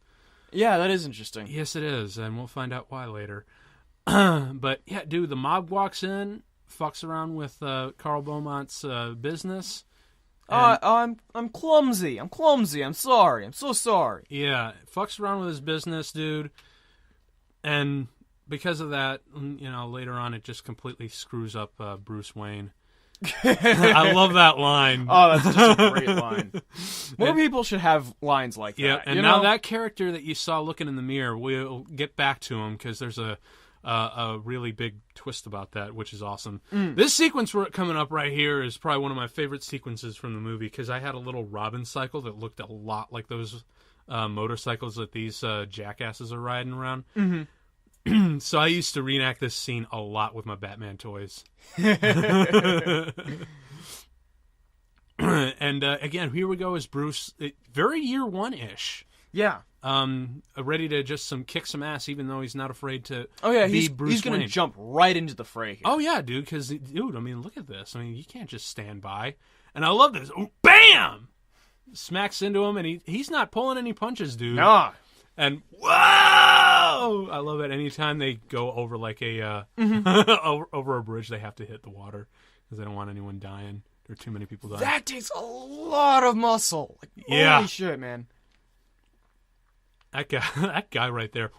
Speaker 2: Yeah, that is interesting.
Speaker 1: Yes, it is, and we'll find out why later. But yeah, dude, the mob walks in, fucks around with Carl Beaumont's business.
Speaker 2: I'm clumsy. I'm sorry. I'm so sorry.
Speaker 1: Yeah, fucks around with his business, dude. And because of that, later on, it just completely screws up Bruce Wayne. I love that line.
Speaker 2: Oh, that's just a great line. More people should have lines like that.
Speaker 1: Yeah, and now that character that you saw looking in the mirror, we'll get back to him, because there's a really big twist about that, which is awesome. This sequence coming up right here is probably one of my favorite sequences from the movie, because I had a little Robin cycle that looked a lot like those motorcycles that these jackasses are riding around. Mm-hmm. So I used to reenact this scene a lot with my Batman toys. And again, here we go as Bruce, very year one-ish.
Speaker 2: Yeah.
Speaker 1: Ready to just kick some ass, even though he's not afraid to.
Speaker 2: Oh yeah,
Speaker 1: be Bruce
Speaker 2: he's going to jump right into the fray here.
Speaker 1: Oh yeah, dude. Because I mean, look at this. I mean, you can't just stand by. And I love this. Oh, bam! Smacks into him, and he's not pulling any punches, dude.
Speaker 2: Nah.
Speaker 1: And whoa! I love it. Anytime they go over like a over a bridge, they have to hit the water because they don't want anyone dying. There are too many people dying.
Speaker 2: That takes a lot of muscle.
Speaker 1: Yeah.
Speaker 2: Holy shit, man.
Speaker 1: That guy right there.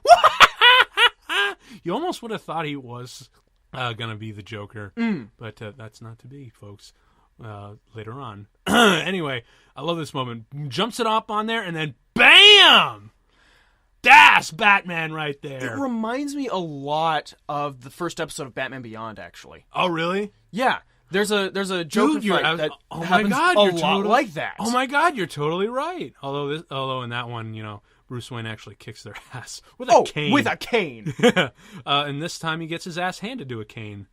Speaker 1: You almost would have thought he was gonna be the Joker, but that's not to be, folks. Later on. Anyway, I love this moment. Jumps it up on there, and then BAM! That's Batman right there.
Speaker 2: It reminds me a lot of the first episode of Batman Beyond, actually.
Speaker 1: Oh, really?
Speaker 2: Yeah. There's a Joker fight that happens a lot like that.
Speaker 1: Oh my God, you're totally right. Although in that one, Bruce Wayne actually kicks their ass with a cane.
Speaker 2: With a cane.
Speaker 1: And this time he gets his ass handed to a cane.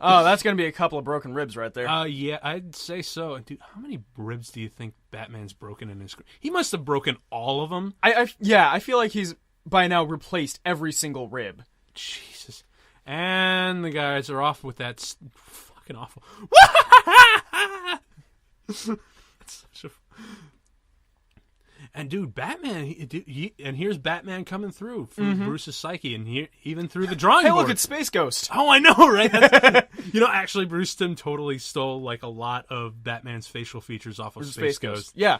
Speaker 2: Oh, that's going to be a couple of broken ribs right there.
Speaker 1: Yeah, I'd say so. Dude, how many ribs do you think Batman's broken in his career? He must have broken all of them.
Speaker 2: I feel like he's by now replaced every single rib.
Speaker 1: Jesus. And the guys are off with that fucking awful. That's such a... And dude, Batman, and here's Batman coming through Bruce's psyche, and even through the drawing board.
Speaker 2: Hey, look, it's Space Ghost.
Speaker 1: Oh, I know, right? Actually, Bruce Timm totally stole like a lot of Batman's facial features off of Space Ghost.
Speaker 2: Yeah.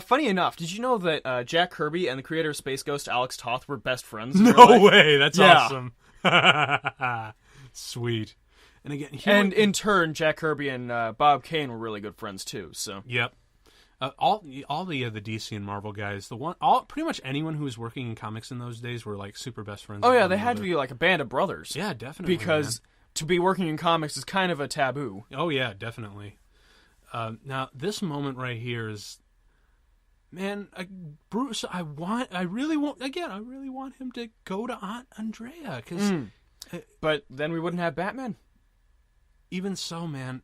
Speaker 2: Funny enough, did you know that Jack Kirby and the creator of Space Ghost, Alex Toth, were best friends?
Speaker 1: No way! That's awesome. Sweet. And again,
Speaker 2: in turn, Jack Kirby and Bob Kane were really good friends too. So.
Speaker 1: Yep. All the DC and Marvel guys, pretty much anyone who was working in comics in those days were like super best friends.
Speaker 2: Oh yeah, they had to be like a band of brothers.
Speaker 1: Yeah, definitely.
Speaker 2: Because to be working in comics is kind of a taboo.
Speaker 1: Oh yeah, definitely. Now, this moment right here is, man, Bruce. I really want him to go to Aunt Andrea, because.
Speaker 2: But then we wouldn't have Batman.
Speaker 1: Even so, man,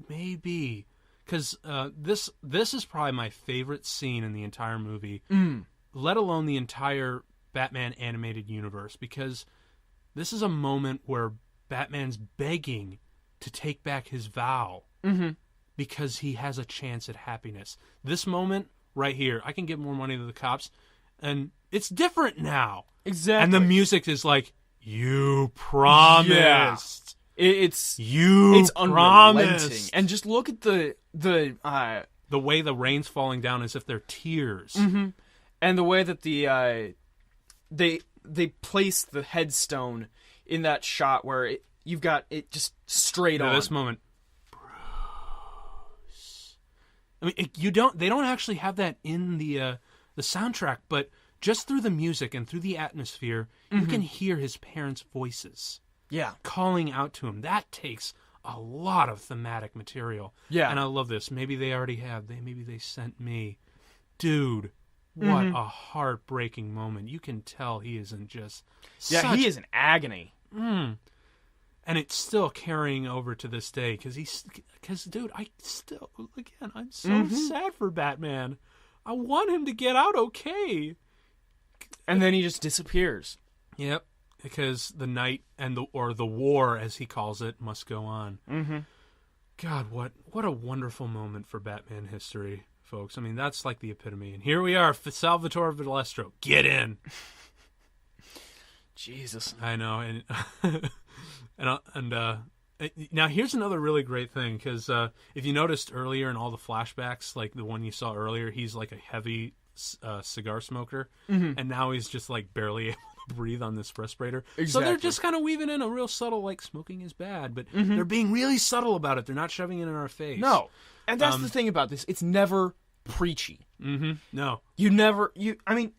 Speaker 1: maybe, because this is probably my favorite scene in the entire movie, let alone the entire Batman animated universe, because this is a moment where Batman's begging to take back his vow because he has a chance at happiness. This moment right here, I can give more money to the cops, and it's different now.
Speaker 2: Exactly.
Speaker 1: And the music is like, you promised.
Speaker 2: Yeah. It's unrelenting. And just look at the
Speaker 1: way the rain's falling down as if they're tears.
Speaker 2: And the way that they place the headstone in that shot where you've got it just straight on.
Speaker 1: This moment, Bruce. I mean, they don't actually have that in the soundtrack, but just through the music and through the atmosphere, you can hear his parents' voices.
Speaker 2: Yeah.
Speaker 1: Calling out to him. That takes a lot of thematic material.
Speaker 2: Yeah.
Speaker 1: And I love this. Maybe they already have. Maybe they sent me. Dude, what a heartbreaking moment. You can tell he isn't just...
Speaker 2: Yeah, he is in agony.
Speaker 1: And it's still carrying over to this day. Because, dude, I'm so sad for Batman. I want him to get out okay.
Speaker 2: And then he just disappears.
Speaker 1: Yep. Because the night and the war, as he calls it, must go on. God, what a wonderful moment for Batman history, folks. I mean, that's like the epitome. And here we are, Salvatore Valestro. Get in.
Speaker 2: Jesus.
Speaker 1: I know. And now here's another really great thing, because if you noticed earlier in all the flashbacks, like the one you saw earlier, he's like a heavy cigar smoker, and now he's just like barely able to breathe on this respirator.
Speaker 2: Exactly.
Speaker 1: So they're just kind of weaving in a real subtle, like, smoking is bad, but they're being really subtle about it. They're not shoving it in our face.
Speaker 2: No. And that's the thing about this. It's never preachy.
Speaker 1: No.
Speaker 2: I mean,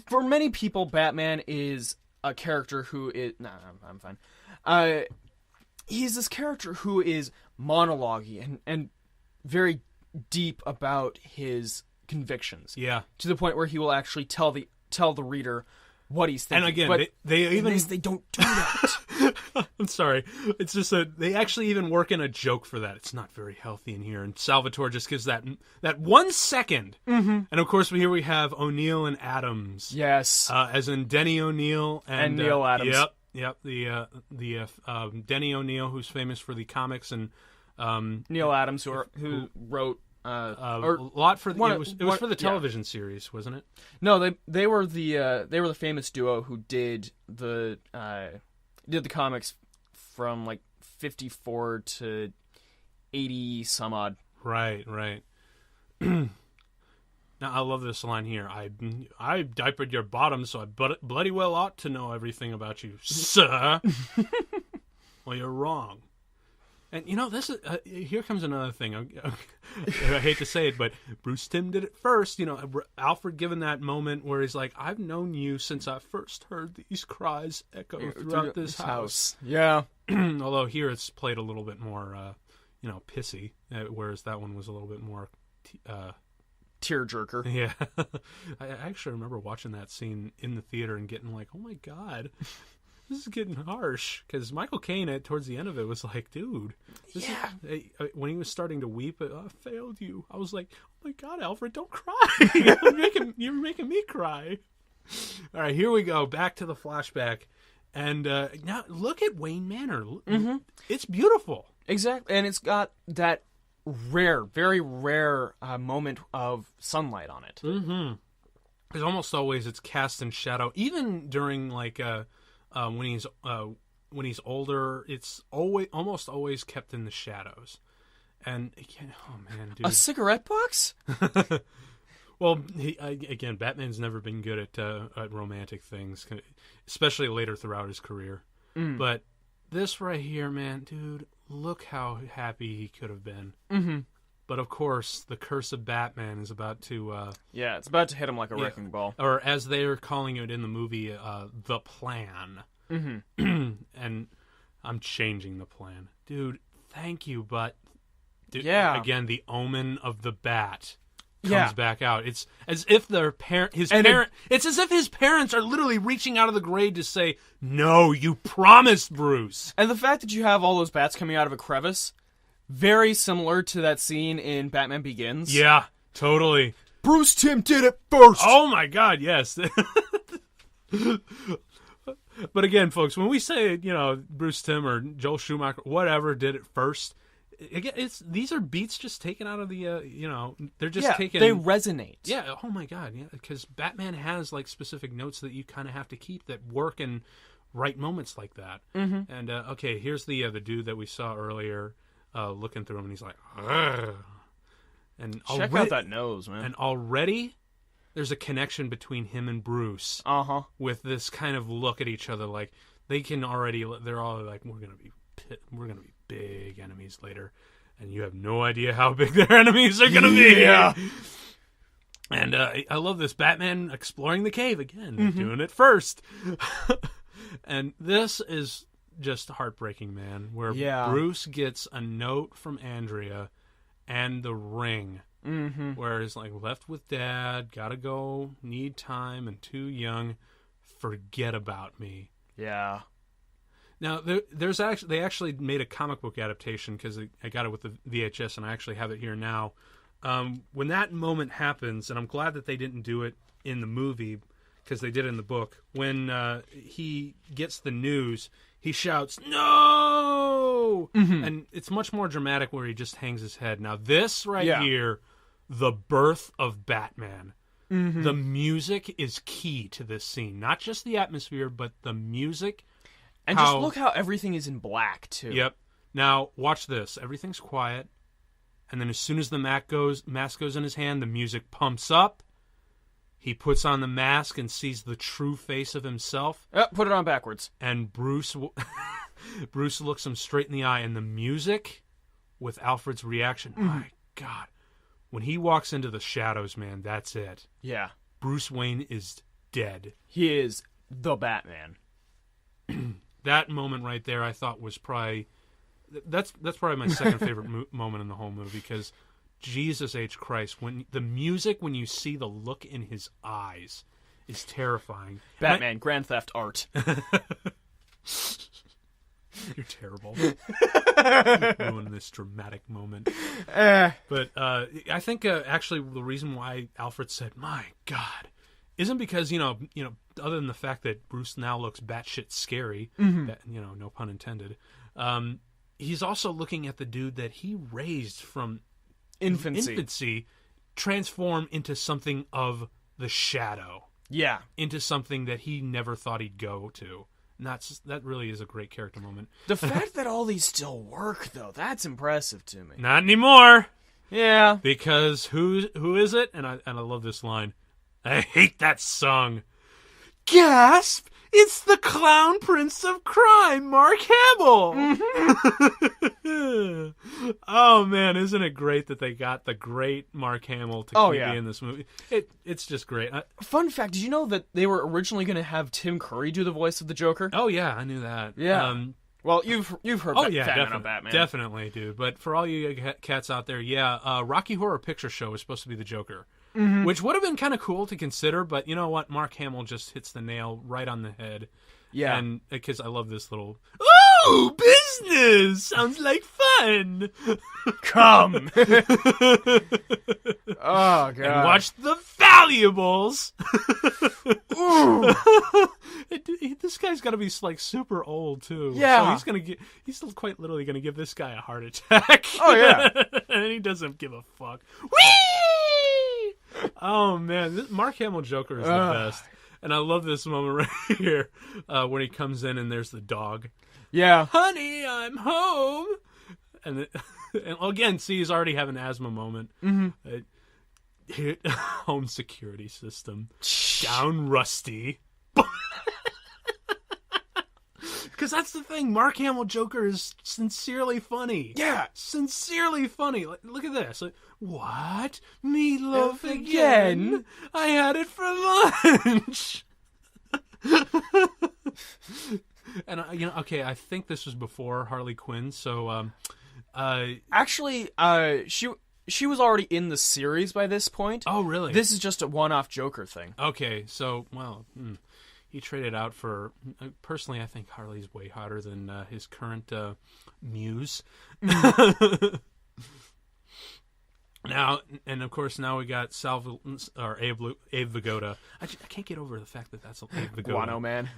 Speaker 2: for many people, Batman is a character who is... No, I'm fine. He's this character who is monologue-y and very deep about his convictions.
Speaker 1: Yeah.
Speaker 2: To the point where he will actually tell the reader what he's thinking.
Speaker 1: And again,
Speaker 2: but
Speaker 1: they
Speaker 2: don't do that.
Speaker 1: I'm sorry. It's just that they actually even work in a joke for that. It's not very healthy in here. And Salvatore just gives that 1 second. And of course, here we have O'Neill and Adams.
Speaker 2: Yes.
Speaker 1: As in Denny O'Neill and
Speaker 2: Neil Adams.
Speaker 1: Yep. The Denny O'Neill, who's famous for the comics, and
Speaker 2: Neil Adams, who wrote
Speaker 1: a lot for it was for the television series, wasn't it?
Speaker 2: No, they were the famous duo who did the comics from like 54 to 80 some odd. Right.
Speaker 1: Now, I love this line here. I diapered your bottom, so I bloody well ought to know everything about you, sir. Well, you're wrong. And, this is... here comes another thing. I hate to say it, but Bruce Timm did it first. Alfred given that moment where he's like, I've known you since I first heard these cries echo throughout this house.
Speaker 2: Yeah.
Speaker 1: Although here it's played a little bit more, pissy, whereas that one was a little bit more...
Speaker 2: tearjerker.
Speaker 1: Yeah. I actually remember watching that scene in the theater and getting like, oh my God, this is getting harsh. Because Michael Caine, towards the end of it, was like, dude, when he was starting to weep, I failed you. I was like, oh my God, Alfred, don't cry. You're making me cry. All right, here we go. Back to the flashback. And now look at Wayne Manor. It's beautiful.
Speaker 2: Exactly. And it's got that very rare moment of sunlight on it.
Speaker 1: Because almost always it's cast in shadow. Even during like when he's older, it's almost always kept in the shadows. And oh man, dude,
Speaker 2: a cigarette box.
Speaker 1: Well, again, Batman's never been good at romantic things, especially later throughout his career. But this right here, man, dude, look how happy he could have been. But of course, the curse of Batman is about to...
Speaker 2: it's about to hit him like a wrecking ball.
Speaker 1: Or as they're calling it in the movie, the plan. And I'm changing the plan. Dude, thank you, but Again, the omen of the bat comes back out. It's as if it's as if his parents are literally reaching out of the grave to say, "No, you promised, Bruce."
Speaker 2: And the fact that you have all those bats coming out of a crevice, very similar to that scene in Batman Begins.
Speaker 1: Yeah, totally.
Speaker 2: Bruce Timm did it first.
Speaker 1: Oh my God, yes. But again, folks, when we say, Bruce Timm or Joel Schumacher, whatever, did it first, again, these are beats just taken out of the, they're just taken.
Speaker 2: They resonate.
Speaker 1: Yeah. Oh my God. Yeah. Because Batman has like specific notes that you kind of have to keep that work in right moments like that. Mm-hmm. And okay, here's the dude that we saw earlier, looking through him, and he's like, "Ugh." And
Speaker 2: check out that nose, man.
Speaker 1: And already, there's a connection between him and Bruce. With this kind of look at each other, like they're all like, we're gonna be big enemies later, and you have no idea how big their enemies are gonna be.
Speaker 2: Yeah.
Speaker 1: And I love this Batman exploring the cave again, doing it first. And this is just heartbreaking, man. Where Bruce gets a note from Andrea and the ring. Where it's like, left with Dad, gotta go, need time, and too young, forget about me.
Speaker 2: Yeah.
Speaker 1: Now, they actually made a comic book adaptation, because I got it with the VHS, and I actually have it here now. When that moment happens, and I'm glad that they didn't do it in the movie, because they did it in the book, when he gets the news, he shouts, "No!" And it's much more dramatic where he just hangs his head. Now, this here, the birth of Batman. The music is key to this scene. Not just the atmosphere, but the music.
Speaker 2: And just look how everything is in black, too.
Speaker 1: Yep. Now, watch this. Everything's quiet. And then as soon as the mask goes in his hand, the music pumps up. He puts on the mask and sees the true face of himself.
Speaker 2: Put it on backwards.
Speaker 1: And Bruce looks him straight in the eye. And the music with Alfred's reaction, my God. When he walks into the shadows, man, that's it.
Speaker 2: Yeah.
Speaker 1: Bruce Wayne is dead.
Speaker 2: He is the Batman.
Speaker 1: That moment right there, I thought was probably... That's probably my second favorite moment in the whole movie, because Jesus H. Christ, when you see the look in his eyes, is terrifying.
Speaker 2: Batman, Grand Theft Art.
Speaker 1: You're terrible. Ruining this dramatic moment. But I think actually the reason why Alfred said, "My God," isn't because other than the fact that Bruce now looks batshit scary, no pun intended. He's also looking at the dude that he raised from infancy, transform into something of the shadow.
Speaker 2: Yeah,
Speaker 1: into something that he never thought he'd go to. And that really is a great character moment.
Speaker 2: The fact that all these still work, though, that's impressive to me.
Speaker 1: Not anymore.
Speaker 2: Yeah.
Speaker 1: Because who is it? And I love this line. I hate that song. Gasp! It's the Clown Prince of Crime, Mark Hamill! Oh, man, isn't it great that they got the great Mark Hamill to be in this movie? It's just great.
Speaker 2: Fun fact, did you know that they were originally going to have Tim Curry do the voice of the Joker?
Speaker 1: Oh, yeah, I knew that.
Speaker 2: Yeah. Well, you've heard Batman.
Speaker 1: Definitely, dude. But for all you cats out there, Rocky Horror Picture Show is supposed to be the Joker. Which would have been kind of cool to consider, but you know what? Mark Hamill just hits the nail right on the head.
Speaker 2: Yeah.
Speaker 1: And because I love this little, "Ooh, business! Sounds like fun!
Speaker 2: Come!" Oh, God.
Speaker 1: And watch The Valuables!
Speaker 2: Ooh!
Speaker 1: This guy's got to be like super old, too.
Speaker 2: Yeah.
Speaker 1: So he's quite literally going to give this guy a heart attack.
Speaker 2: Oh, yeah.
Speaker 1: And he doesn't give a fuck. Whee! Oh, man. Mark Hamill Joker is the best. And I love this moment right here when he comes in and there's the dog.
Speaker 2: Yeah.
Speaker 1: "Honey, I'm home." And again, see, he's already having an asthma moment. Home security system. Down Rusty. Because that's the thing. Mark Hamill Joker is sincerely funny.
Speaker 2: Yeah.
Speaker 1: Sincerely funny. Look at this. "What? Meatloaf again? I had it for lunch." And, okay, I think this was before Harley Quinn, so
Speaker 2: Actually, she was already in the series by this point.
Speaker 1: Oh, really?
Speaker 2: This is just a one-off Joker thing.
Speaker 1: Okay, so, well, he traded out for... personally, I think Harley's way hotter than his current muse. Now, and of course, now we got Abe Vigoda. I can't get over the fact that that's Abe Vigoda.
Speaker 2: Guano Man.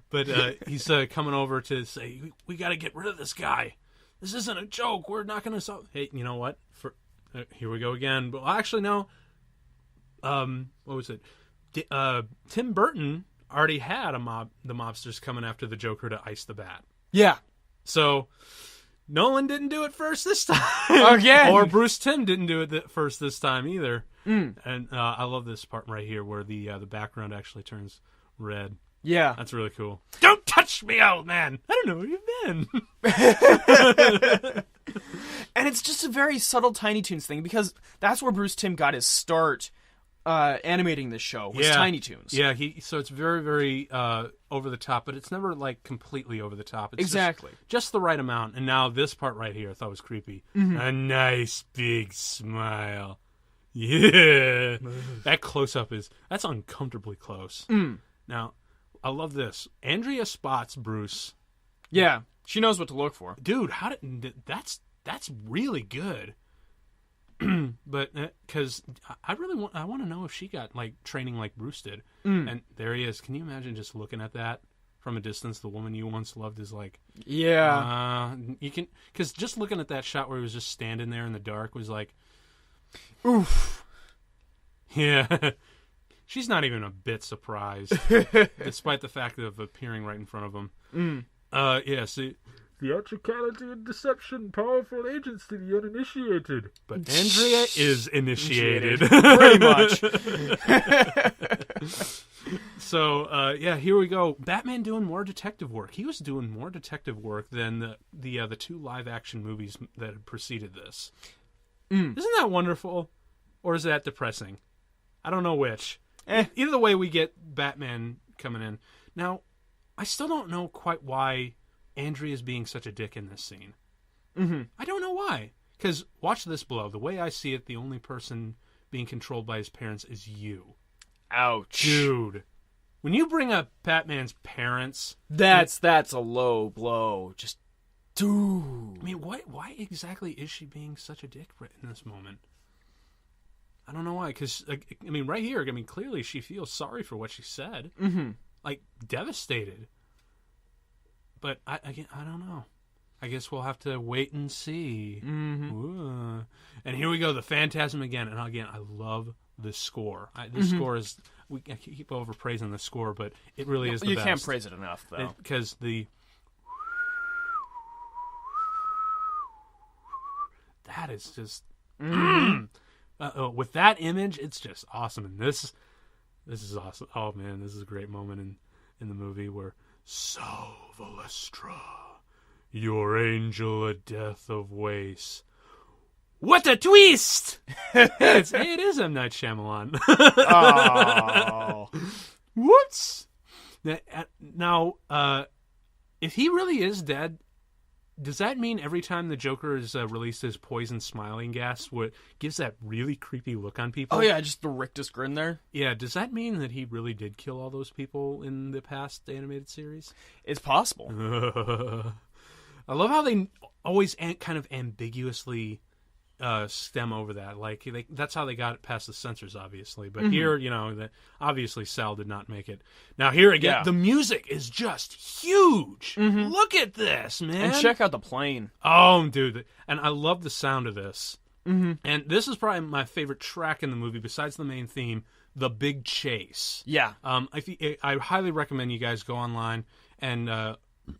Speaker 1: But he's coming over to say, we got to get rid of this guy. This isn't a joke. We're not going to solve... Hey, you know what? Here we go again. But actually, no. What was it? Tim Burton already had the mobsters coming after the Joker to ice the bat.
Speaker 2: Yeah.
Speaker 1: So... Nolan didn't do it first this time.
Speaker 2: Again.
Speaker 1: Or Bruce Timm didn't do it first this time either. And I love this part right here where the background actually turns red.
Speaker 2: Yeah.
Speaker 1: That's really cool. Don't touch me, old man. I don't know where you've been.
Speaker 2: And it's just a very subtle Tiny Toons thing, because that's where Bruce Timm got his start animating this show, was Tiny Toons.
Speaker 1: Yeah, so it's very, very over the top, but it's never like completely over the top. It's
Speaker 2: exactly.
Speaker 1: Just the right amount. And now this part right here I thought was creepy. A nice big smile. Yeah. That close-up that's uncomfortably close. Now, I love this. Andrea spots Bruce.
Speaker 2: Yeah, she knows what to look for.
Speaker 1: Dude, that's really good. But because I want to know if she got like training like Bruce did. And there he is. Can you imagine just looking at that from a distance? The woman you once loved is like,
Speaker 2: yeah.
Speaker 1: You can, because just looking at that shot where he was just standing there in the dark was like,
Speaker 2: oof.
Speaker 1: Yeah. She's not even a bit surprised, despite the fact of appearing right in front of him. Yeah. See. Theatricality and deception, powerful agents to the uninitiated. But Andrea is initiated.
Speaker 2: Pretty much.
Speaker 1: So, yeah, here we go. Batman doing more detective work. He was doing more detective work than the two live-action movies that had preceded this. Isn't that wonderful? Or is that depressing? I don't know which. Either way, we get Batman coming in. Now, I still don't know quite why Andrea's being such a dick in this scene. I don't know why. Because, watch this blow. The way I see it, the only person being controlled by his parents is you.
Speaker 2: Ouch.
Speaker 1: Dude. When you bring up Batman's parents...
Speaker 2: That's a low blow. Just, dude.
Speaker 1: I mean, why exactly is she being such a dick in this moment? I don't know why. Because, I mean, right here, clearly she feels sorry for what she said. Like, devastated. But I don't know. I guess we'll have to wait and see. And here we go, the Phantasm again. And again, I love the score. The score is... I keep overpraising the score, but it really is the best.
Speaker 2: You can't praise it enough, though.
Speaker 1: Because that is just... with that image, it's just awesome. And this is awesome. Oh, man, this is a great moment in the movie where... So, Valestra, your angel a death of waste. What a twist! It is M. Night Shyamalan.
Speaker 2: Oh.
Speaker 1: Whoops! Now, if he really is dead, does that mean every time the Joker is released his poison smiling gas, what gives that really creepy look on people?
Speaker 2: Oh, yeah, just the rictus grin there.
Speaker 1: Yeah, does that mean that he really did kill all those people in the past animated series?
Speaker 2: It's possible.
Speaker 1: I love how they always kind of ambiguously stem over that. Like, that's how they got it past the censors, obviously. But here, obviously Sal did not make it. Now, here again, the music is just huge. Look at this, man.
Speaker 2: And check out the plane.
Speaker 1: Oh, dude. And I love the sound of this. And this is probably my favorite track in the movie, besides the main theme, The Big Chase.
Speaker 2: Yeah.
Speaker 1: I highly recommend you guys go online and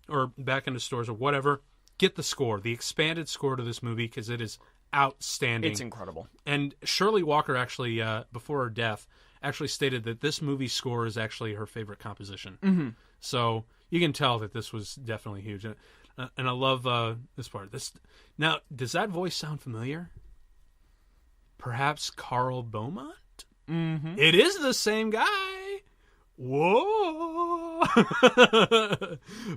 Speaker 1: or back into stores or whatever, get the score, the expanded score to this movie, because it is outstanding.
Speaker 2: It's incredible.
Speaker 1: And Shirley Walker actually, before her death, actually stated that this movie score is actually her favorite composition. So you can tell that this was definitely huge. And I love this part. Now, does that voice sound familiar? Perhaps Carl Beaumont? It is the same guy. Whoa!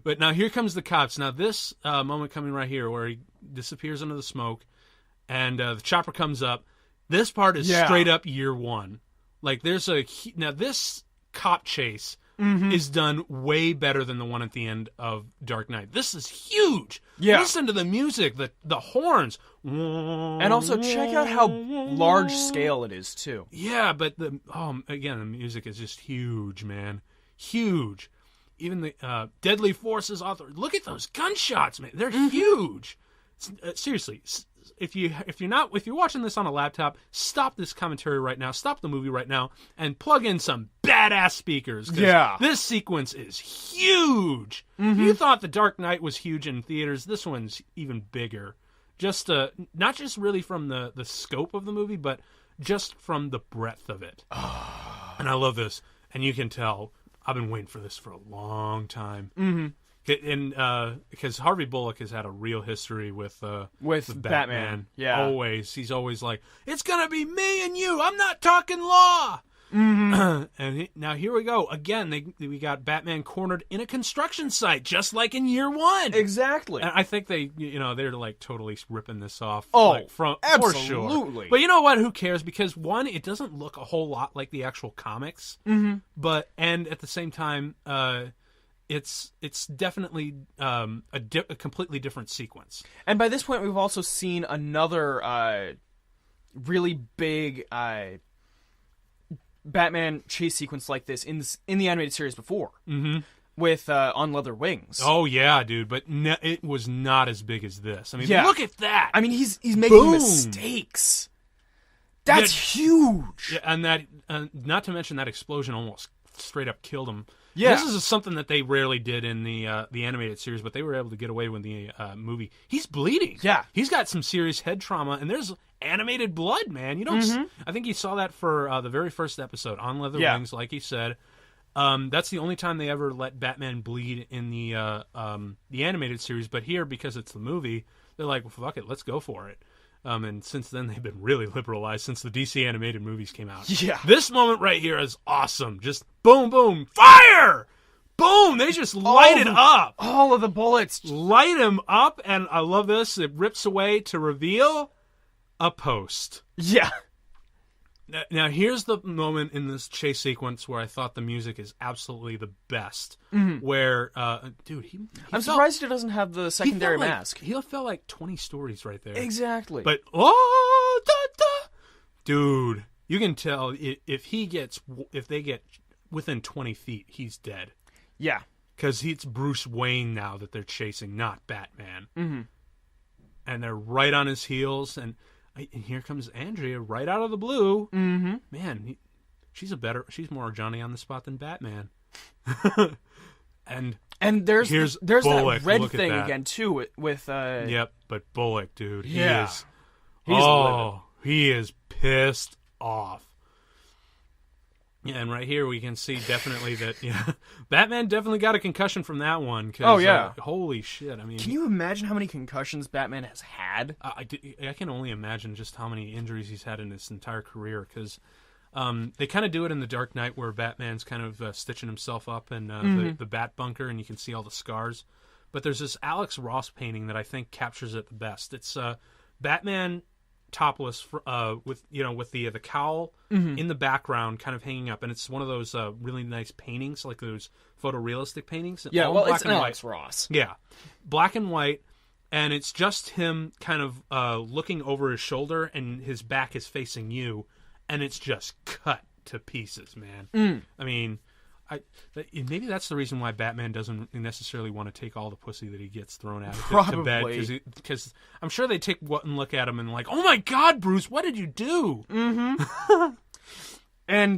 Speaker 1: But now here comes the cops. Now this moment coming right here where he disappears into the smoke and the chopper comes up. This part is straight up year one. Like now this cop chase is done way better than the one at the end of Dark Knight. This is huge.
Speaker 2: Yeah.
Speaker 1: Listen to the music, the horns.
Speaker 2: And also check out how large scale it is too.
Speaker 1: Yeah, but again, the music is just huge, man. Huge. Even the Deadly Forces author. Look at those gunshots, man. They're huge. Seriously, if you're watching this on a laptop, stop this commentary right now. Stop the movie right now and plug in some badass speakers.
Speaker 2: Yeah.
Speaker 1: This sequence is huge. You thought The Dark Knight was huge in theaters. This one's even bigger. Just not just really from the scope of the movie, but just from the breadth of it. And I love this. And you can tell I've been waiting for this for a long time. And because Harvey Bullock has had a real history with Batman.
Speaker 2: Yeah,
Speaker 1: he's always like, it's gonna be me and you. I'm not talking law. And now here we go again. We got Batman cornered in a construction site, just like in year one.
Speaker 2: Exactly.
Speaker 1: And I think they're like totally ripping this off.
Speaker 2: Absolutely.
Speaker 1: For sure. But you know what? Who cares? Because one, it doesn't look a whole lot like the actual comics. But and at the same time, it's definitely a completely different sequence.
Speaker 2: And by this point, we've also seen another really big Batman chase sequence like this in the animated series before, with On Leather Wings.
Speaker 1: Oh yeah, dude, but it was not as big as this. I mean, look at that.
Speaker 2: I mean, he's making mistakes. That's huge.
Speaker 1: Yeah, and that not to mention that explosion almost straight up killed him.
Speaker 2: Yeah.
Speaker 1: This is something that they rarely did in the animated series, but they were able to get away with the movie. He's bleeding.
Speaker 2: Yeah.
Speaker 1: He's got some serious head trauma, and there's animated blood, man. You don't. I think you saw that for the very first episode, On Leather Wings, like he said. That's the only time they ever let Batman bleed in the animated series, but here, because it's the movie, they're like, well, fuck it, let's go for it. And since then, they've been really liberalized since the DC animated movies came out.
Speaker 2: Yeah.
Speaker 1: This moment right here is awesome. Just boom, boom, fire! Boom! They just light it up.
Speaker 2: All of the bullets.
Speaker 1: Light him up, and I love this. It rips away to reveal a post.
Speaker 2: Yeah.
Speaker 1: Now, here's the moment in this chase sequence where I thought the music is absolutely the best. Where, dude,
Speaker 2: I'm surprised it doesn't have the secondary mask.
Speaker 1: He felt like 20 stories right there.
Speaker 2: Exactly.
Speaker 1: But, dude, you can tell if they get within 20 feet, he's dead.
Speaker 2: Yeah.
Speaker 1: Because it's Bruce Wayne now that they're chasing, not Batman. And they're right on his heels, and here comes Andrea right out of the blue. Man, she's more Johnny on the spot than Batman. and there's
Speaker 2: that red thing again too with
Speaker 1: Yep, but Bullock, dude, he is pissed off. Yeah, and right here we can see definitely that Batman definitely got a concussion from that one. Holy shit! I mean,
Speaker 2: can you imagine how many concussions Batman has had?
Speaker 1: I can only imagine just how many injuries he's had in his entire career. Because they kind of do it in The Dark Knight, where Batman's kind of stitching himself up in the Bat Bunker, and you can see all the scars. But there's this Alex Ross painting that I think captures it the best. It's Batman topless with the cowl in the background kind of hanging up, and it's one of those really nice paintings, like those photorealistic paintings.
Speaker 2: Yeah, well, it's Alex Ross.
Speaker 1: Yeah, black and white, and it's just him kind of looking over his shoulder, and his back is facing you, and it's just cut to pieces, man. I mean, maybe that's the reason why Batman doesn't necessarily want to take all the pussy that he gets thrown at to bed, because I'm sure they take one look at him and like, oh my God, Bruce, what did you do?
Speaker 2: And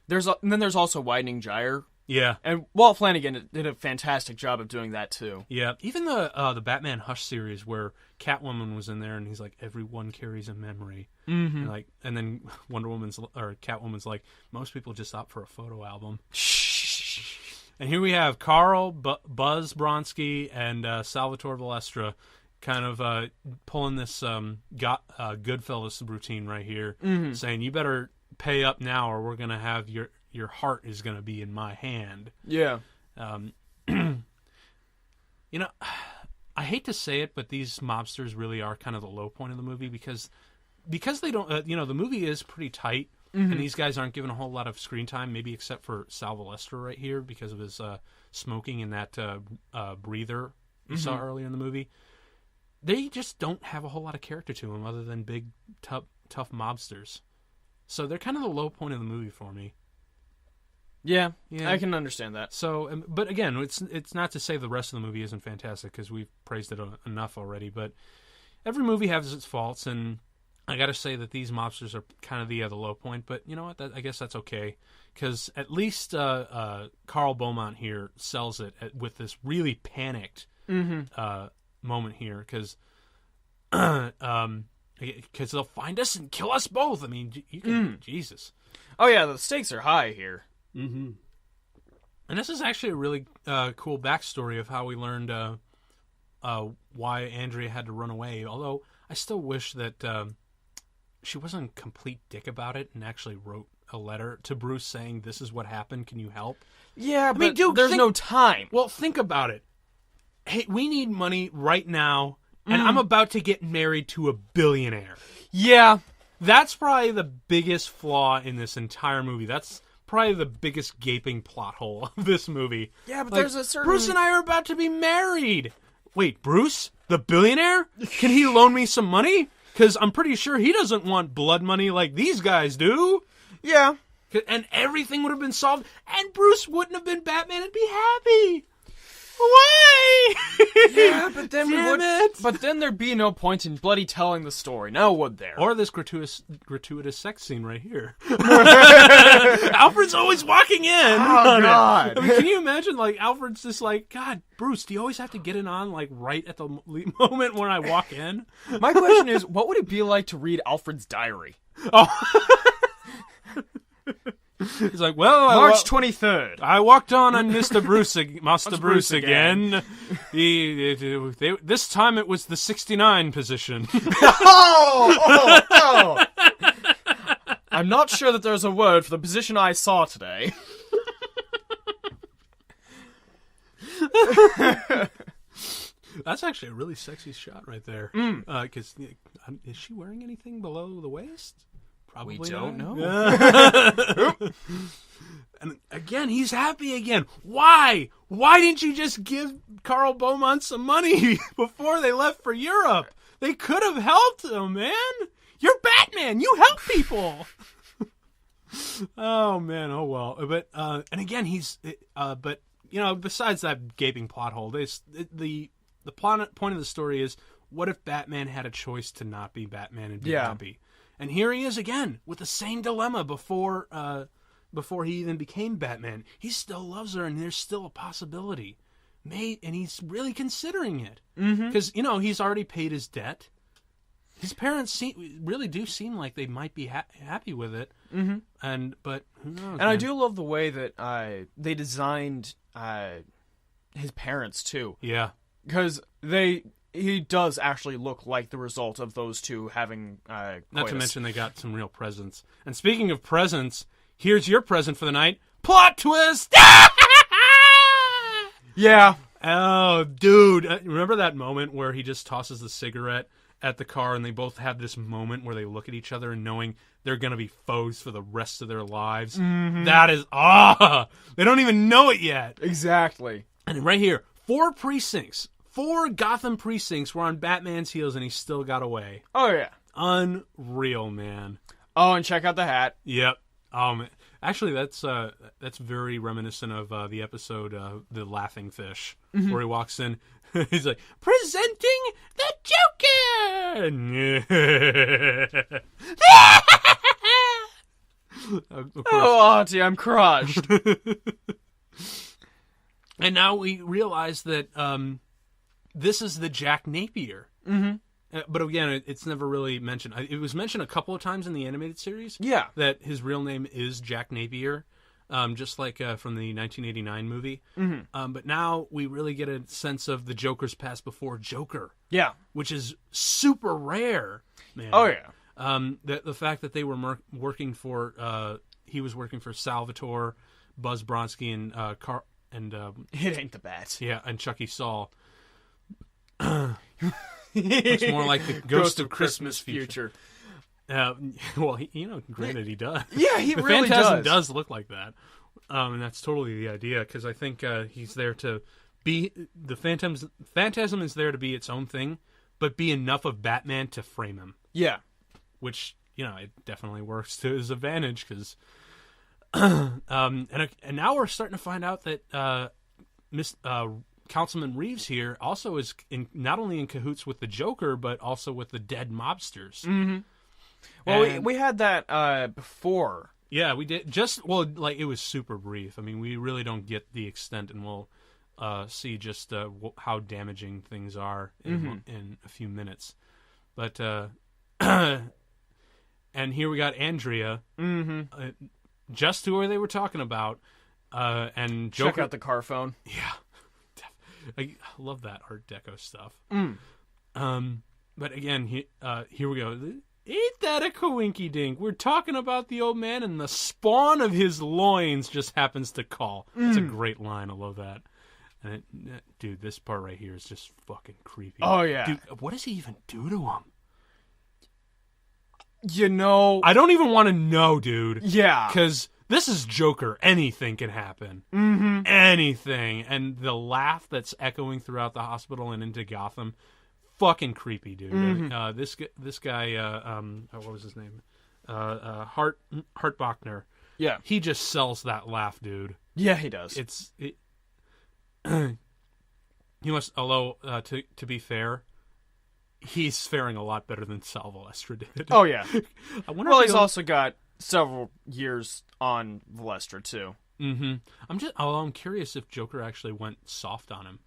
Speaker 2: there's also Widening Gyre.
Speaker 1: Yeah,
Speaker 2: and Walt Flanagan did a fantastic job of doing that too.
Speaker 1: Yeah, even the Batman Hush series where Catwoman was in there, and he's like, everyone carries a memory, and then Catwoman's like, most people just opt for a photo album. And here we have Carl, Buzz Bronski, and Salvatore Valestra kind of pulling this Goodfellas routine right here, saying, you better pay up now or we're going to have your heart is going to be in my hand.
Speaker 2: Yeah.
Speaker 1: You know, I hate to say it, but these mobsters really are kind of the low point of the movie because they don't, the movie is pretty tight, and these guys aren't given a whole lot of screen time, maybe except for Sal Valestra right here because of his smoking in that breather you saw earlier in the movie. They just don't have a whole lot of character to them other than big, tough mobsters. So they're kind of the low point of the movie for me.
Speaker 2: Yeah, I can understand that.
Speaker 1: So, but again, it's not to say the rest of the movie isn't fantastic because we've praised it enough already. But every movie has its faults, and I got to say that these mobsters are kind of the low point. But you know what? I guess that's okay because at least Carl Beaumont here sells it with this really panicked moment here because they'll find us and kill us both. I mean, you can, Jesus.
Speaker 2: Oh yeah, the stakes are high here.
Speaker 1: Mm-hmm. And this is actually a really cool backstory of how we learned why Andrea had to run away. Although I still wish that she wasn't a complete dick about it and actually wrote a letter to Bruce saying, "This is what happened. Can you help?"
Speaker 2: Yeah, but dude, there's no time.
Speaker 1: Well, think about it. Hey, we need money right now, and I'm about to get married to a billionaire.
Speaker 2: Yeah,
Speaker 1: that's probably the biggest flaw in this entire movie. That's probably the biggest gaping plot hole of this movie.
Speaker 2: Yeah, but there's a certain...
Speaker 1: Bruce and I are about to be married. Wait, Bruce? The billionaire? Can he loan me some money? Because I'm pretty sure he doesn't want blood money like these guys do.
Speaker 2: Yeah.
Speaker 1: And everything would have been solved, and Bruce wouldn't have been Batman and be happy. Why?
Speaker 2: Yeah, but then But then there'd be no point in bloody telling the story, now would there?
Speaker 1: Or this gratuitous sex scene right here. Alfred's always walking in.
Speaker 2: Oh God!
Speaker 1: I mean, can you imagine? Like Alfred's just like, God, Bruce, do you always have to get it on like right at the moment when I walk in?
Speaker 2: My question is, what would it be like to read Alfred's diary?
Speaker 1: Oh. He's like, well,
Speaker 2: March 23rd.
Speaker 1: I walked on Mr. Bruce again. This time it was the 69 position.
Speaker 2: Oh! I'm not sure that there's a word for the position I saw today.
Speaker 1: That's actually a really sexy shot right there. Because is she wearing anything below the waist? Probably
Speaker 2: we don't know.
Speaker 1: And again, he's happy again. Why? Why didn't you just give Carl Beaumont some money before they left for Europe? They could have helped him, man. You're Batman. You help people. Oh man. Oh well. But and again, but you know, besides that gaping plot hole, the point of the story is, what if Batman had a choice to not be Batman and be happy? And here he is again with the same dilemma before he even became Batman. He still loves her, and there's still a possibility. And he's really considering it. Because, he's already paid his debt. His parents really do seem like they might be happy with it. But who knows?
Speaker 2: And I do love the way that they designed his parents, too.
Speaker 1: Yeah.
Speaker 2: Because he does actually look like the result of those two having coitus.
Speaker 1: Not to mention they got some real presents. And speaking of presents, here's your present for the night. Plot twist!
Speaker 2: Yeah.
Speaker 1: Oh, dude. Remember that moment where he just tosses the cigarette at the car and they both have this moment where they look at each other and knowing they're going to be foes for the rest of their lives? That is... they don't even know it yet.
Speaker 2: Exactly.
Speaker 1: And right here, 4 Gotham precincts were on Batman's heels, and he still got away.
Speaker 2: Oh, yeah.
Speaker 1: Unreal, man.
Speaker 2: Oh, and check out the hat.
Speaker 1: Yep. Man. Actually, that's very reminiscent of the episode The Laughing Fish, where he walks in. He's like, presenting the Joker!
Speaker 2: Oh, Auntie, I'm crushed.
Speaker 1: And now we realize that... this is the Jack Napier. But again, it's never really mentioned. It was mentioned a couple of times in the animated series.
Speaker 2: Yeah.
Speaker 1: That his real name is Jack Napier, just like from the 1989 movie. But now we really get a sense of the Joker's past before Joker.
Speaker 2: Yeah.
Speaker 1: Which is super rare, man.
Speaker 2: Oh, yeah.
Speaker 1: The fact that they were working for he was working for Salvatore, Buzz Bronski, and Carl and
Speaker 2: it ain't the Bat.
Speaker 1: Yeah, and Chucky Saul. It's more like the Ghost of Christmas Future. Well, granted, he does.
Speaker 2: Yeah, he
Speaker 1: the
Speaker 2: really
Speaker 1: Phantasm does look like that, and that's totally the idea. Because I think he's there to be the Phantasm is there to be its own thing, but be enough of Batman to frame him.
Speaker 2: Yeah,
Speaker 1: which it definitely works to his advantage. Because, and now we're starting to find out that Councilman Reeves here also is not only in cahoots with the Joker, but also with the dead mobsters.
Speaker 2: Mm-hmm. Well, we had that before.
Speaker 1: Yeah, we did. It was super brief. I mean, we really don't get the extent, and we'll see just how damaging things are in a few minutes. But, and here we got Andrea, just who they were talking about, and Joker.
Speaker 2: Check out the car phone.
Speaker 1: Yeah. I love that Art Deco stuff. But again, here we go. Ain't that a coinky dink? We're talking about the old man, and the spawn of his loins just happens to call. It's a great line. I love that. And dude, this part right here is just fucking creepy.
Speaker 2: Oh yeah,
Speaker 1: dude, what does he even do to him?
Speaker 2: I
Speaker 1: don't even want to know, dude.
Speaker 2: Yeah,
Speaker 1: because this is Joker. Anything can happen.
Speaker 2: Mm-hmm.
Speaker 1: Anything. And the laugh that's echoing throughout the hospital and into Gotham, fucking creepy, dude.
Speaker 2: Mm-hmm.
Speaker 1: This guy, what was his name? Hart Bachner.
Speaker 2: Yeah.
Speaker 1: He just sells that laugh, dude.
Speaker 2: Yeah, he does.
Speaker 1: He must, although, to be fair, he's faring a lot better than Sal Valestra did.
Speaker 2: Oh, yeah. He's also got several years on Valestra too.
Speaker 1: Mm-hmm. I'm curious if Joker actually went soft on him.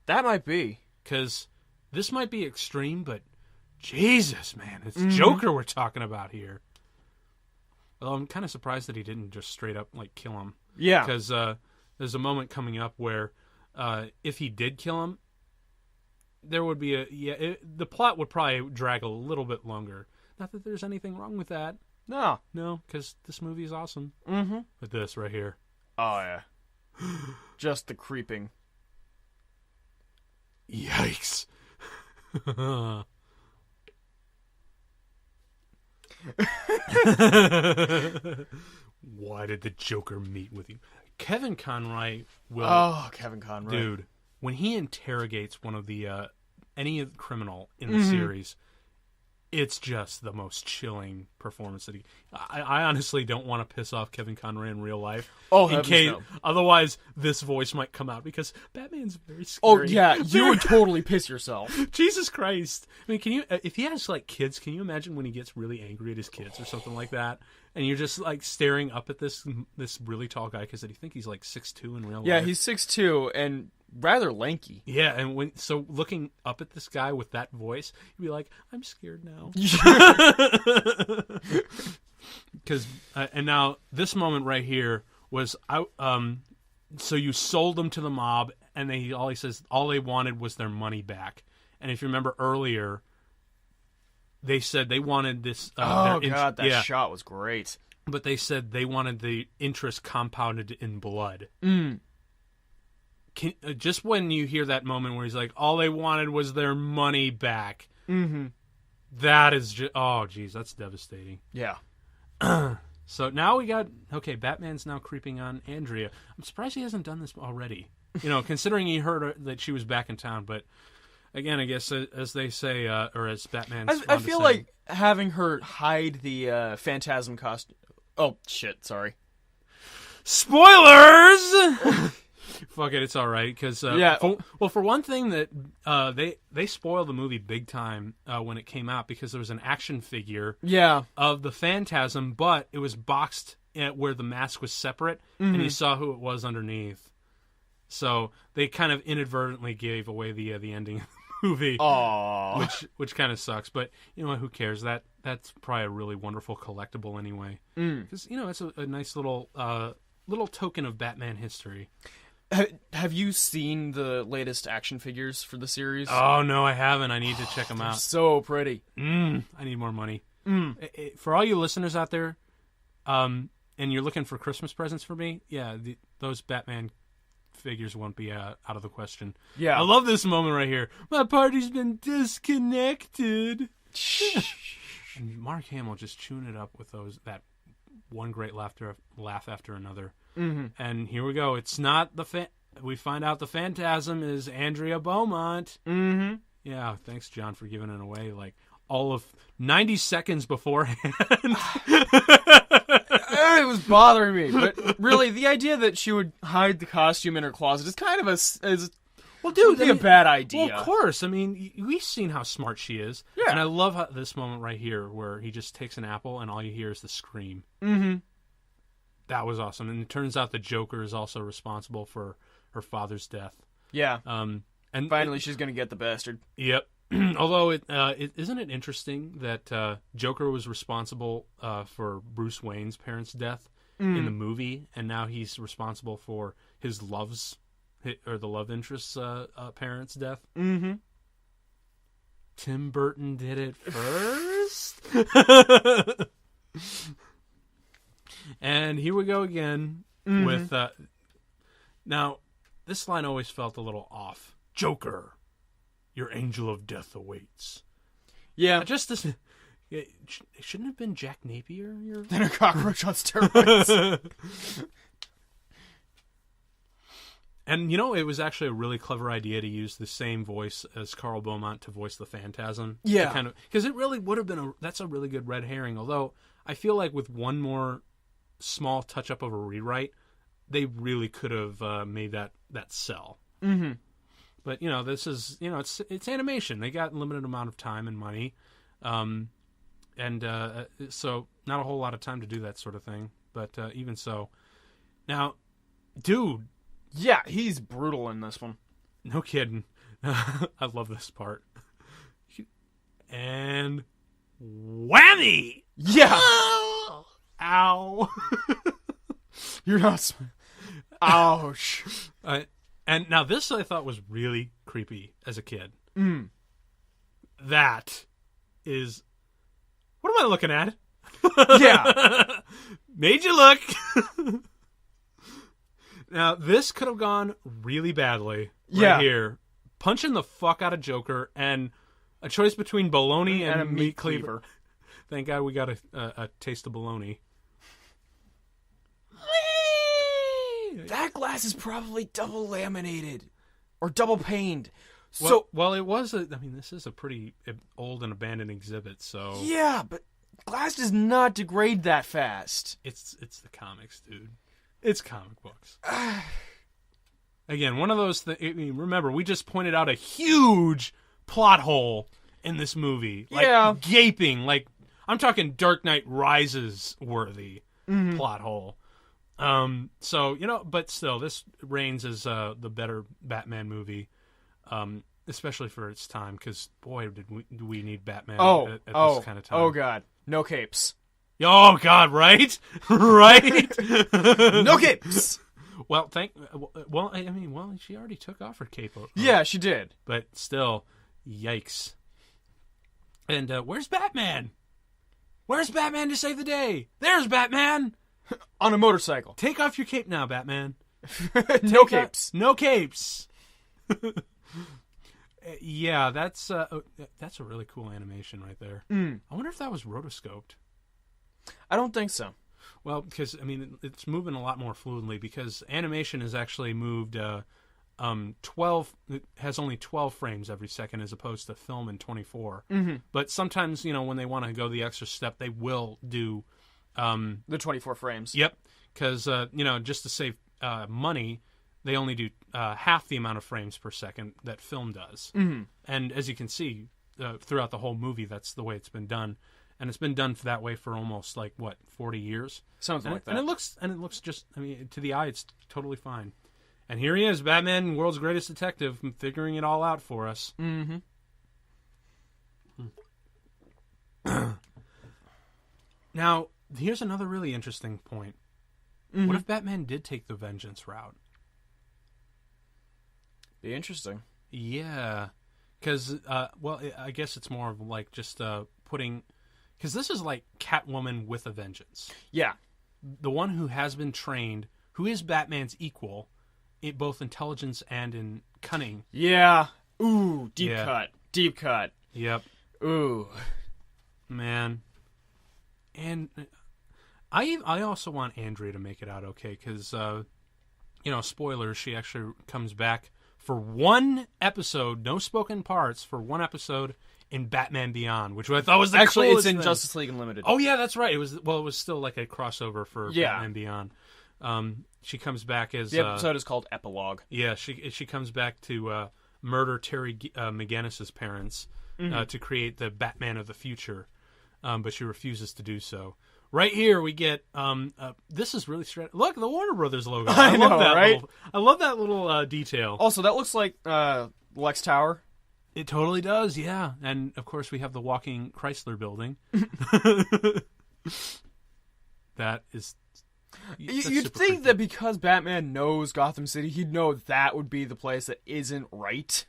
Speaker 2: That might be,
Speaker 1: because this might be extreme, but Jesus, man, it's Joker we're talking about here. Well, I'm kind of surprised that he didn't just straight up kill him.
Speaker 2: Yeah,
Speaker 1: because there's a moment coming up where if he did kill him, there would be the plot would probably drag a little bit longer. Not that there's anything wrong with that.
Speaker 2: No,
Speaker 1: because this movie is awesome.
Speaker 2: Mm-hmm.
Speaker 1: With this right here.
Speaker 2: Oh, yeah. Just the creeping.
Speaker 1: Yikes. Why did the Joker meet with you? Kevin Conroy will...
Speaker 2: Oh, Kevin Conroy.
Speaker 1: Dude, when he interrogates one of the... any criminal in the series... It's just the most chilling performance that I honestly don't want to piss off Kevin Conroy in real life.
Speaker 2: Oh,
Speaker 1: otherwise this voice might come out because Batman's very scary.
Speaker 2: Oh yeah, you would totally piss yourself.
Speaker 1: Jesus Christ! I mean, if he has kids, can you imagine when he gets really angry at his kids or something like that? And you're just staring up at this really tall guy because I think he's 6'2" in real life.
Speaker 2: Yeah, he's 6'2" and rather lanky.
Speaker 1: Yeah, and looking up at this guy with that voice, you'd be like, I'm scared now. Because and now this moment right here was so you sold them to the mob, and all he says all they wanted was their money back. And if you remember earlier, they said they wanted this.
Speaker 2: That shot was great.
Speaker 1: But they said they wanted the interest compounded in blood. Just when you hear that moment where he's like, all they wanted was their money back.
Speaker 2: Mm-hmm.
Speaker 1: That is just, oh, geez, that's devastating.
Speaker 2: Yeah.
Speaker 1: So now we got, Batman's now creeping on Andrea. I'm surprised he hasn't done this already. Considering he heard that she was back in town. But again, I guess as they say, or as Batman's
Speaker 2: I feel like having her hide the Phantasm costume. Oh, shit, sorry.
Speaker 1: Spoilers! Fuck it, it's all right. Because for one thing, that they spoiled the movie big time when it came out because there was an action figure of the Phantasm, but it was boxed where the mask was separate, and you saw who it was underneath. So they kind of inadvertently gave away the ending of the movie.
Speaker 2: Aww.
Speaker 1: Which kind of sucks, but you know what? Who cares? That's probably a really wonderful collectible anyway. Because it's a nice little token of Batman history.
Speaker 2: Have you seen the latest action figures for the series?
Speaker 1: Oh, no, I haven't. I need to check them out.
Speaker 2: So pretty.
Speaker 1: I need more money. For all you listeners out there, and you're looking for Christmas presents for me, those Batman figures won't be out of the question.
Speaker 2: Yeah.
Speaker 1: I love this moment right here. My party's been disconnected. And Mark Hamill just chewing it up with that one great laugh after another.
Speaker 2: Mm-hmm.
Speaker 1: And here we go. It's not we find out the Phantasm is Andrea Beaumont.
Speaker 2: Mm-hmm.
Speaker 1: Yeah, thanks, John, for giving it away like all of 90 seconds beforehand.
Speaker 2: It was bothering me, but really, the idea that she would hide the costume in her closet is kind of a bad idea.
Speaker 1: Well, of course. I mean, we've seen how smart she is.
Speaker 2: Yeah.
Speaker 1: And I love this moment right here where he just takes an apple and all you hear is the scream.
Speaker 2: Mm-hmm.
Speaker 1: That was awesome. And it turns out the Joker is also responsible for her father's death.
Speaker 2: Yeah.
Speaker 1: And
Speaker 2: finally, she's going to get the bastard.
Speaker 1: Yep. Although, isn't it interesting that Joker was responsible for Bruce Wayne's parents' death in the movie, and now he's responsible for his the love interest's parents' death?
Speaker 2: Mm-hmm.
Speaker 1: Tim Burton did it first. And here we go again with... now, this line always felt a little off. Joker, your angel of death awaits.
Speaker 2: Yeah.
Speaker 1: Just this... It shouldn't have been Jack Napier.
Speaker 2: Then a cockroach on steroids.
Speaker 1: And, it was actually a really clever idea to use the same voice as Carl Beaumont to voice the Phantasm.
Speaker 2: Yeah.
Speaker 1: Because it really would have been that's a really good red herring. Although, I feel like with one more small touch-up of a rewrite, they really could have made that sell.
Speaker 2: Mm-hmm.
Speaker 1: But, this is, it's animation. They got a limited amount of time and money. So not a whole lot of time to do that sort of thing. But even so. Now, dude.
Speaker 2: Yeah, he's brutal in this one.
Speaker 1: No kidding. I love this part. And whammy!
Speaker 2: Yeah!
Speaker 1: Ow!
Speaker 2: You're not... Ouch.
Speaker 1: And now this I thought was really creepy as a kid.
Speaker 2: Mm.
Speaker 1: That is... What am I looking at?
Speaker 2: Yeah.
Speaker 1: Made you look. Now, this could have gone really badly right here. Punching the fuck out of Joker and a choice between bologna and a meat cleaver. Thank God we got a taste of bologna.
Speaker 2: That glass is probably double laminated or double paned.
Speaker 1: Well, it was this is a pretty old and abandoned exhibit, so...
Speaker 2: Yeah, but glass does not degrade that fast.
Speaker 1: It's the comics, dude. It's comic books. Again, one of those things... remember, we just pointed out a huge plot hole in this movie. Like, gaping. Like, I'm talking Dark Knight Rises worthy plot hole. So, but still, this reigns as the better Batman movie. Especially for its time, because, boy, do we need Batman at this kind of time.
Speaker 2: Oh, God. No capes.
Speaker 1: Oh, God, right? Right?
Speaker 2: No capes!
Speaker 1: Well, she already took off her cape.
Speaker 2: Yeah, she did.
Speaker 1: But still, yikes. And where's Batman? Where's Batman to save the day? There's Batman!
Speaker 2: On a motorcycle.
Speaker 1: Take off your cape now, Batman.
Speaker 2: No capes.
Speaker 1: No capes. Yeah, that's a really cool animation right there. I wonder if that was rotoscoped.
Speaker 2: I don't think so.
Speaker 1: Well, because it's moving a lot more fluidly because animation is actually moved 12. It has only 12 frames every second as opposed to film in 24. Mm-hmm. But sometimes when they want to go the extra step, they will do
Speaker 2: the 24 frames.
Speaker 1: Yep, because just to save money. They only do half the amount of frames per second that film does. Mm-hmm. And as you can see, throughout the whole movie, that's the way it's been done. And it's been done that way for almost, 40 years?
Speaker 2: Something like that.
Speaker 1: And it looks just, to the eye, it's totally fine. And here he is, Batman, world's greatest detective, figuring it all out for us.
Speaker 2: Mm-hmm.
Speaker 1: Now, here's another really interesting point. Mm-hmm. What if Batman did take the vengeance route?
Speaker 2: Be interesting.
Speaker 1: Yeah. Because, I guess it's more of just putting... Because this is like Catwoman with a vengeance.
Speaker 2: Yeah.
Speaker 1: the one who has been trained, who is Batman's equal, in both intelligence and in cunning.
Speaker 2: Yeah. Ooh, deep cut. Deep cut.
Speaker 1: Yep.
Speaker 2: Ooh.
Speaker 1: Man. And I also want Andrea to make it out okay, because, spoilers, she actually comes back for one episode, no spoken parts, for one episode in Batman Beyond, which I thought was the
Speaker 2: actually
Speaker 1: coolest
Speaker 2: it's in
Speaker 1: thing.
Speaker 2: Justice League Unlimited.
Speaker 1: Oh yeah, that's right. It was still like a crossover for Batman Beyond. She comes back as
Speaker 2: the episode is called Epilogue.
Speaker 1: Yeah, she comes back to murder Terry McGinnis's parents to create the Batman of the future, but she refuses to do so. Right here we get this is really strange. Look, the Warner Brothers logo. I love that, right? I love that little detail.
Speaker 2: Also, that looks like Lex Tower.
Speaker 1: It totally does, yeah. And of course, we have the walking Chrysler Building. That is.
Speaker 2: You'd think that because Batman knows Gotham City, he'd know that would be the place that isn't right.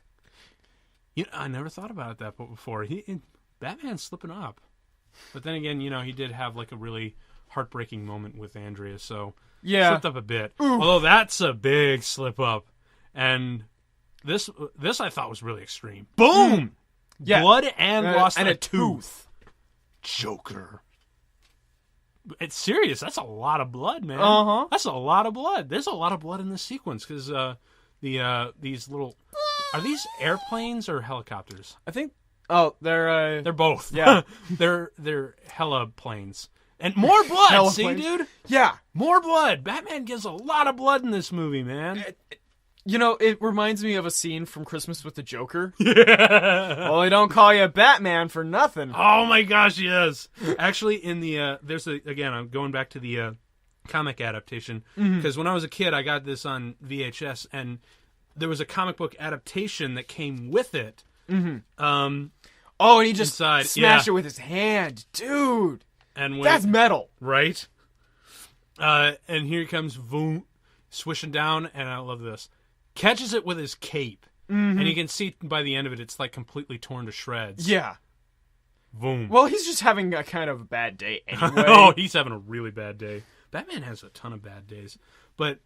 Speaker 1: I never thought about it that before. Batman's slipping up. But then again, he did have like a really heartbreaking moment with Andrea, so slipped up a bit. Ooh. Although that's a big slip up. And this I thought was really extreme. Boom! Yeah. Blood and lost a tooth. Joker. It's serious. That's a lot of blood, man.
Speaker 2: Uh-huh.
Speaker 1: That's a lot of blood. There's a lot of blood in this sequence because these little... Are these airplanes or helicopters?
Speaker 2: I think... Oh, they're
Speaker 1: both.
Speaker 2: Yeah.
Speaker 1: they're hella planes. And more blood, see, dude?
Speaker 2: Yeah.
Speaker 1: More blood. Batman gives a lot of blood in this movie, man.
Speaker 2: It reminds me of a scene from Christmas with the Joker. Yeah. Well, they don't call you Batman for nothing.
Speaker 1: Oh my gosh, yes. Actually, in the I'm going back to the comic adaptation because when I was a kid, I got this on VHS, and there was a comic book adaptation that came with it.
Speaker 2: Mm-hmm. And he just smashed it with his hand, dude.
Speaker 1: And
Speaker 2: that's metal,
Speaker 1: right? And here he comes, boom, swishing down, and I love this. Catches it with his cape, and you can see by the end of it, it's like completely torn to shreds.
Speaker 2: Yeah.
Speaker 1: Boom.
Speaker 2: Well, he's just having a kind of a bad day anyway.
Speaker 1: Oh, he's having a really bad day. Batman has a ton of bad days. But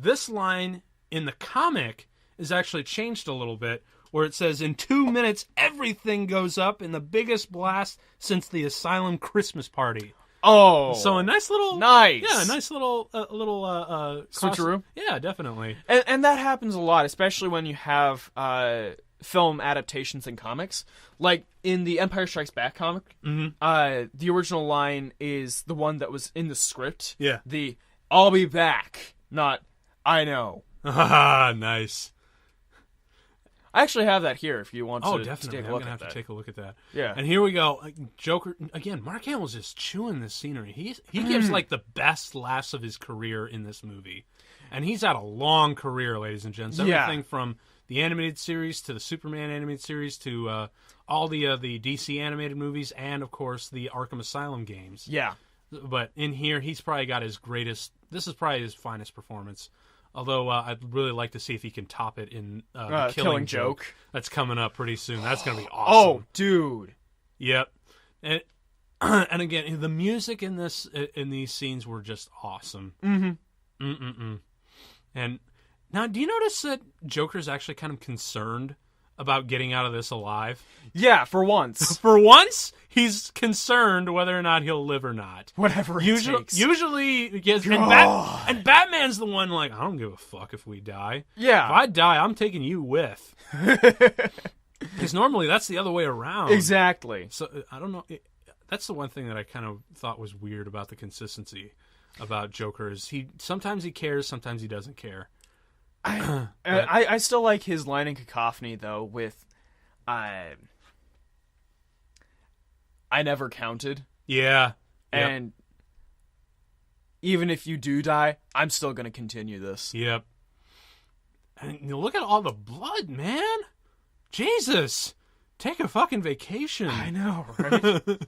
Speaker 1: this line in the comic is actually changed a little bit, where it says, in 2 minutes, everything goes up in the biggest blast since the Asylum Christmas party.
Speaker 2: Oh.
Speaker 1: So a nice little...
Speaker 2: Nice.
Speaker 1: Yeah, a nice little...
Speaker 2: switcheroo?
Speaker 1: Yeah, definitely.
Speaker 2: And that happens a lot, especially when you have film adaptations in comics. Like, in the Empire Strikes Back comic, the original line is the one that was in the script.
Speaker 1: Yeah.
Speaker 2: The, I'll be back, not, I know.
Speaker 1: Ah, nice.
Speaker 2: I actually have that here if you want to
Speaker 1: definitely.
Speaker 2: take a look at that.
Speaker 1: I'm going to have to take a look at that.
Speaker 2: Yeah.
Speaker 1: And here we go. Joker, again, Mark Hamill's just chewing this scenery. He gives like the best laughs of his career in this movie. And he's had a long career, ladies and gents. Everything from the animated series to the Superman animated series to all the DC animated movies and, of course, the Arkham Asylum games.
Speaker 2: Yeah.
Speaker 1: But in here, he's probably got his greatest... This is probably his finest performance. Although I'd really like to see if he can top it in the Killing Joke. That's coming up pretty soon. That's going to be awesome.
Speaker 2: Oh, dude.
Speaker 1: Yep. And again, the music in these scenes were just awesome.
Speaker 2: Mm-hmm.
Speaker 1: And now, do you notice that Joker's actually kind of concerned about getting out of this alive?
Speaker 2: Yeah, for once.
Speaker 1: For once, he's concerned whether or not he'll live or not.
Speaker 2: Whatever it takes.
Speaker 1: Usually, yes, and Batman's the one like, I don't give a fuck if we die.
Speaker 2: Yeah.
Speaker 1: If I die, I'm taking you with. Because normally that's the other way around.
Speaker 2: Exactly.
Speaker 1: So, I don't know. That's the one thing that I kind of thought was weird about the consistency about Joker is sometimes he cares, sometimes he doesn't care.
Speaker 2: I still like his line in Cacophony, though, with, I never counted.
Speaker 1: Yeah.
Speaker 2: And even if you do die, I'm still going to continue this.
Speaker 1: Yep. And look at all the blood, man. Jesus. Take a fucking vacation.
Speaker 2: I know, right?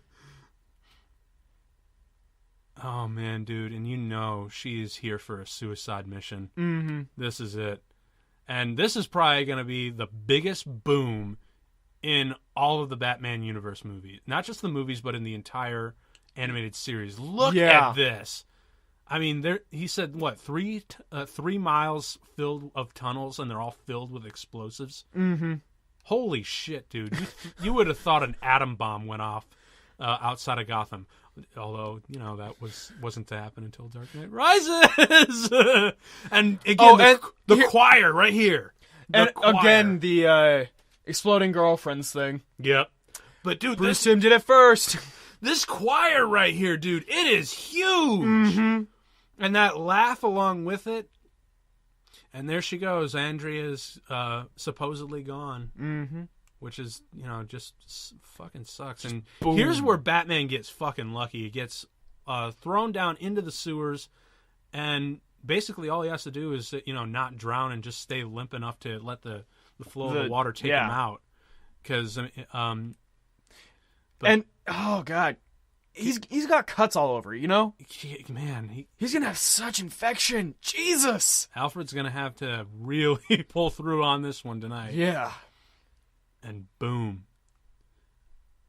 Speaker 1: Oh, man, dude. And she is here for a suicide mission.
Speaker 2: Mm-hmm.
Speaker 1: This is it. And this is probably going to be the biggest boom in all of the Batman universe movies. Not just the movies, but in the entire animated series. Look at this. I mean, he said, what, 3 miles filled of tunnels, and they're all filled with explosives?
Speaker 2: Mm-hmm.
Speaker 1: Holy shit, dude. You would have thought an atom bomb went off outside of Gotham. Although, that wasn't to happen until Dark Knight Rises! And again, the choir right here.
Speaker 2: Again, the exploding girlfriends thing.
Speaker 1: Yep. But, dude,
Speaker 2: Bruce Timm did it first.
Speaker 1: This choir right here, dude, it is huge!
Speaker 2: Mm-hmm.
Speaker 1: And that laugh along with it. And there she goes. Andrea's supposedly gone.
Speaker 2: Mm-hmm.
Speaker 1: Which is, just fucking sucks. And
Speaker 2: boom.
Speaker 1: Here's where Batman gets fucking lucky. He gets thrown down into the sewers, and basically all he has to do is, not drown and just stay limp enough to let the flow of the water take him out. Because,
Speaker 2: and, oh, God. He's got cuts all over,
Speaker 1: Man,
Speaker 2: he's gonna have such infection. Jesus!
Speaker 1: Alfred's gonna have to really pull through on this one tonight.
Speaker 2: Yeah.
Speaker 1: And boom.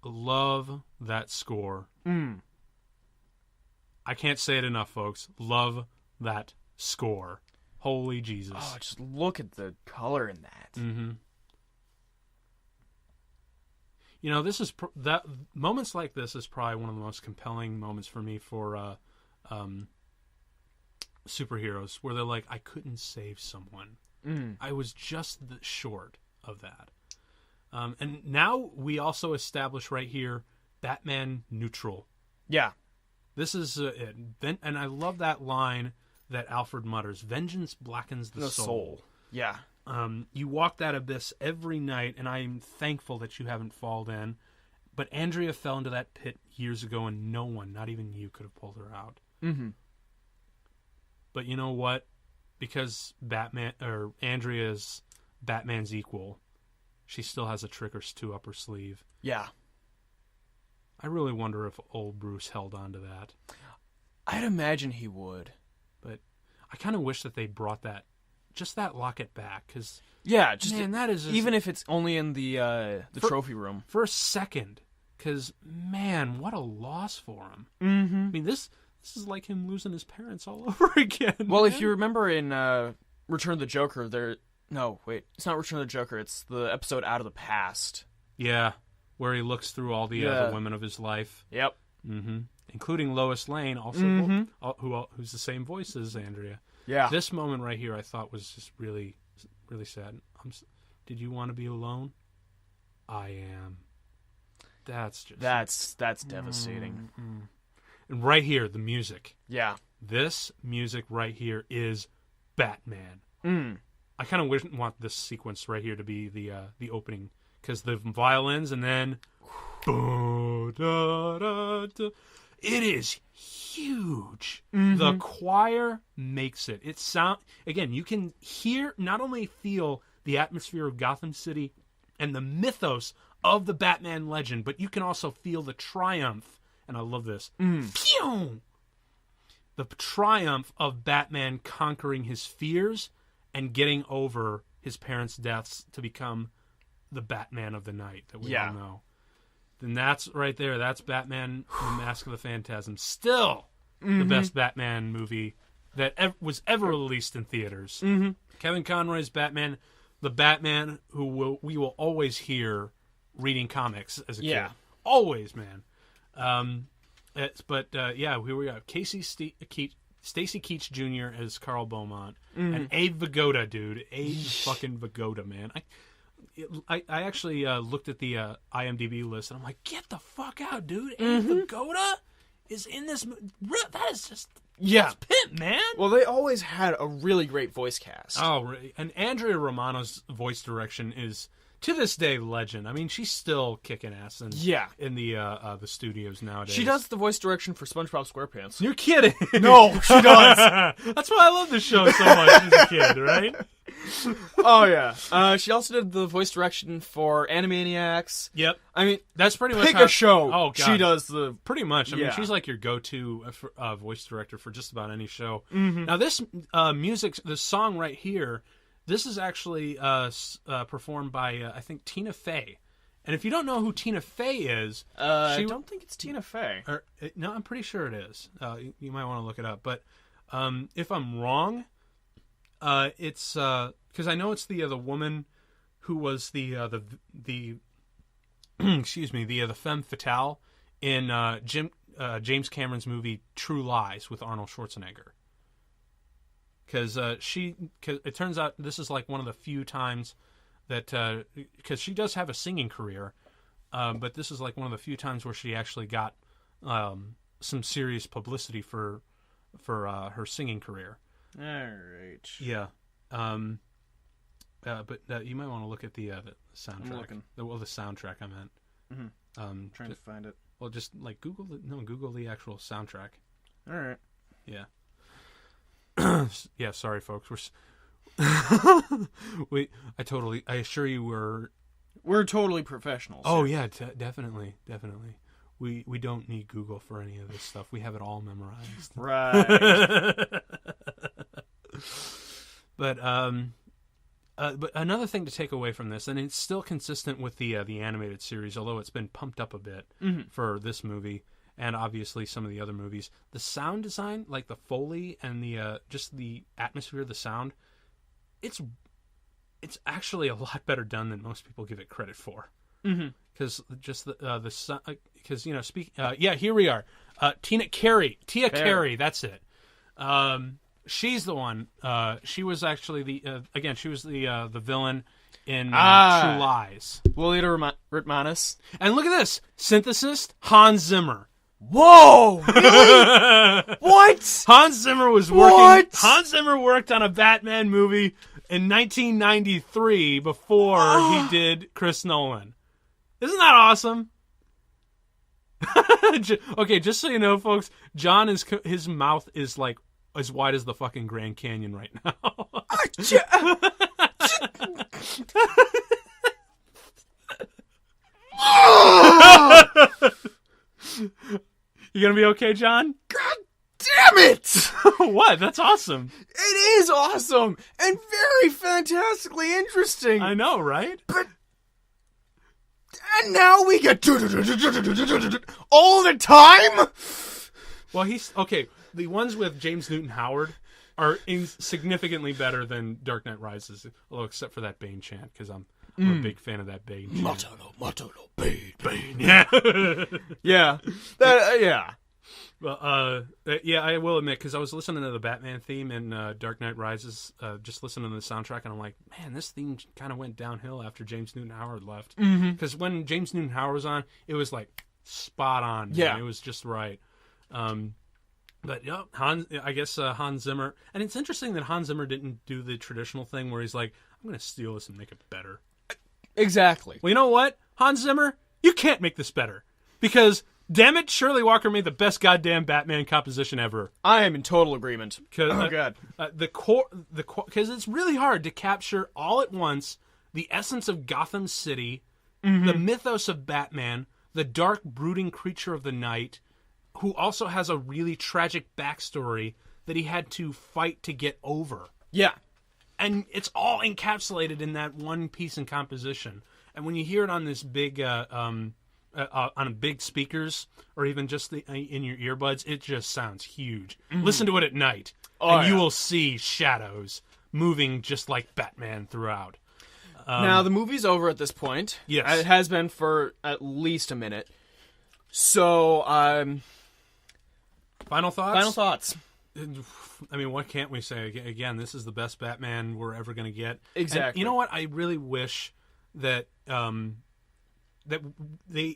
Speaker 1: Love that score.
Speaker 2: Mm.
Speaker 1: I can't say it enough, folks. Love that score. Holy Jesus.
Speaker 2: Oh, just look at the color in that.
Speaker 1: Mm-hmm. This is moments like this is probably one of the most compelling moments for me for superheroes, where they're like, I couldn't save someone. I was just short of that. And now we also establish right here Batman neutral.
Speaker 2: Yeah.
Speaker 1: This is it. And I love that line that Alfred mutters, vengeance blackens the soul.
Speaker 2: Yeah.
Speaker 1: You walk that abyss every night, and I'm thankful that you haven't fallen in. But Andrea fell into that pit years ago, and no one, not even you, could have pulled her out.
Speaker 2: Mm-hmm.
Speaker 1: But you know what? Because Andrea is Batman's equal, she still has a trick or two up her sleeve.
Speaker 2: Yeah.
Speaker 1: I really wonder if old Bruce held on to that.
Speaker 2: I'd imagine he would.
Speaker 1: But I kind of wish that they brought that locket back, because
Speaker 2: that is even if it's only in the trophy room
Speaker 1: for a second, because man, what a loss for him.
Speaker 2: Mm-hmm.
Speaker 1: I mean, this is like him losing his parents all over again.
Speaker 2: Well,
Speaker 1: man.
Speaker 2: If you remember in Return of the Joker, no, wait, it's not Return of the Joker, it's the episode Out of the Past.
Speaker 1: Yeah, where he looks through all the women of his life.
Speaker 2: Yep.
Speaker 1: Mm-hmm. Including Lois Lane, also who's the same voice as Andrea.
Speaker 2: Yeah.
Speaker 1: This moment right here I thought was just really, really sad. Did you want to be alone? I am. That's just...
Speaker 2: That's devastating.
Speaker 1: Mm-hmm. And right here, the music.
Speaker 2: Yeah.
Speaker 1: This music right here is Batman.
Speaker 2: Mm.
Speaker 1: I kind of want this sequence right here to be the opening, because the violins and then... It is huge.
Speaker 2: Mm-hmm.
Speaker 1: The choir makes it. Again, you can not only feel the atmosphere of Gotham City and the mythos of the Batman legend, but you can also feel the triumph, and I love this, Pew! The triumph of Batman conquering his fears and getting over his parents' deaths to become the Batman of the night that we all know. Then that's right there. That's Batman the Mask of the Phantasm. Still the best Batman movie that was ever released in theaters.
Speaker 2: Mm-hmm.
Speaker 1: Kevin Conroy's Batman, the Batman who we will always hear reading comics as a kid. Always, man. Here we go. Stacey Keach Jr. as Carl Beaumont. And Abe Vigoda, dude. Abe fucking Vigoda, man. I actually looked at the IMDb list, and I'm like, get the fuck out, dude. Abe Vigoda is in this movie. That is just... That's pimp, man.
Speaker 2: Well, they always had a really great voice cast.
Speaker 1: Oh, really? And Andrea Romano's voice direction is, to this day, legend. I mean, she's still kicking ass in the studios nowadays.
Speaker 2: She does the voice direction for SpongeBob SquarePants.
Speaker 1: You're kidding.
Speaker 2: No, she does.
Speaker 1: That's why I love this show so much as a kid, right?
Speaker 2: Oh, yeah. She also did the voice direction for Animaniacs.
Speaker 1: Yep.
Speaker 2: I mean,
Speaker 1: that's pretty much
Speaker 2: a show.
Speaker 1: Oh, God.
Speaker 2: She does the...
Speaker 1: Pretty much. I mean, she's like your go-to voice director for just about any show.
Speaker 2: Mm-hmm.
Speaker 1: Now, this this song right here, this is actually performed by, I think, Tina Fey. And if you don't know who Tina Fey is...
Speaker 2: I don't think it's Tina Fey.
Speaker 1: No, I'm pretty sure it is. You might want to look it up. But If I'm wrong, it's because I know it's the woman who was the excuse me, the femme fatale in James Cameron's movie True Lies with Arnold Schwarzenegger. Because it turns out this is like one of the few times that, because she does have a singing career, but this is like one of the few times where she actually got some serious publicity for her singing career.
Speaker 2: All right.
Speaker 1: Yeah. But you might want to look at the soundtrack.
Speaker 2: I'm looking.
Speaker 1: The soundtrack I meant.
Speaker 2: Mm-hmm. Trying to find it.
Speaker 1: Well, just like Google the actual soundtrack.
Speaker 2: All right.
Speaker 1: Yeah. Yeah. Sorry, folks. I assure you
Speaker 2: we're totally professionals.
Speaker 1: Oh yeah, definitely. We don't need Google for any of this stuff. We have it all memorized.
Speaker 2: Right.
Speaker 1: But another thing to take away from this, and it's still consistent with the animated series, although it's been pumped up a bit for this movie and obviously some of the other movies. The sound design, like the Foley and the just the atmosphere of the sound, it's actually a lot better done than most people give it credit for. Because just the sound, because here we are, Tia Carey, that's it. She's the one. She was actually the villain in True Lies.
Speaker 2: Lolita Ritmanis.
Speaker 1: And look at this synthesist Hans Zimmer.
Speaker 2: Whoa! Really? What?
Speaker 1: Hans Zimmer was working. What? Hans Zimmer worked on a Batman movie in 1993 before he did Chris Nolan. Isn't that awesome? Okay, just so you know, folks, John his mouth is like as wide as the fucking Grand Canyon right now. You gonna be okay, John?
Speaker 2: God damn it!
Speaker 1: What? That's awesome.
Speaker 2: It is awesome and very fantastically interesting.
Speaker 1: I know, right?
Speaker 2: And now we get all the time.
Speaker 1: Well, he's okay. The ones with James Newton Howard are significantly better than Dark Knight Rises, although except for that Bane chant, because I'm a big fan of that Bane chant.
Speaker 2: Motto no, Bane.
Speaker 1: Yeah.
Speaker 2: Yeah. Yeah.
Speaker 1: Well, yeah, I will admit, because I was listening to the Batman theme in Dark Knight Rises, just listening to the soundtrack, and I'm like, man, this theme kind of went downhill after James Newton Howard left. Because when James Newton Howard was on, it was like spot on.
Speaker 2: Yeah.
Speaker 1: Man. It was just right. But yeah, I guess Hans Zimmer, and it's interesting that Hans Zimmer didn't do the traditional thing where he's like, I'm going to steal this and make it better.
Speaker 2: Exactly.
Speaker 1: Well, you know what, Hans Zimmer, you can't make this better because, damn it, Shirley Walker made the best goddamn Batman composition ever.
Speaker 2: I am in total agreement. Oh God,
Speaker 1: because it's really hard to capture all at once the essence of Gotham City, the mythos of Batman, the dark, brooding creature of the night, who also has a really tragic backstory that he had to fight to get over.
Speaker 2: Yeah.
Speaker 1: And it's all encapsulated in that one piece in composition. And when you hear it on this big, on big speakers, or even just in your earbuds, it just sounds huge. Listen to it at night, you will see shadows moving just like Batman throughout.
Speaker 2: Now, the movie's over at this point.
Speaker 1: Yes.
Speaker 2: It has been for at least a minute. So,
Speaker 1: Final thoughts?
Speaker 2: Final thoughts.
Speaker 1: I mean, what can't we say? Again, this is the best Batman we're ever going to get.
Speaker 2: Exactly.
Speaker 1: And you know what? I really wish that that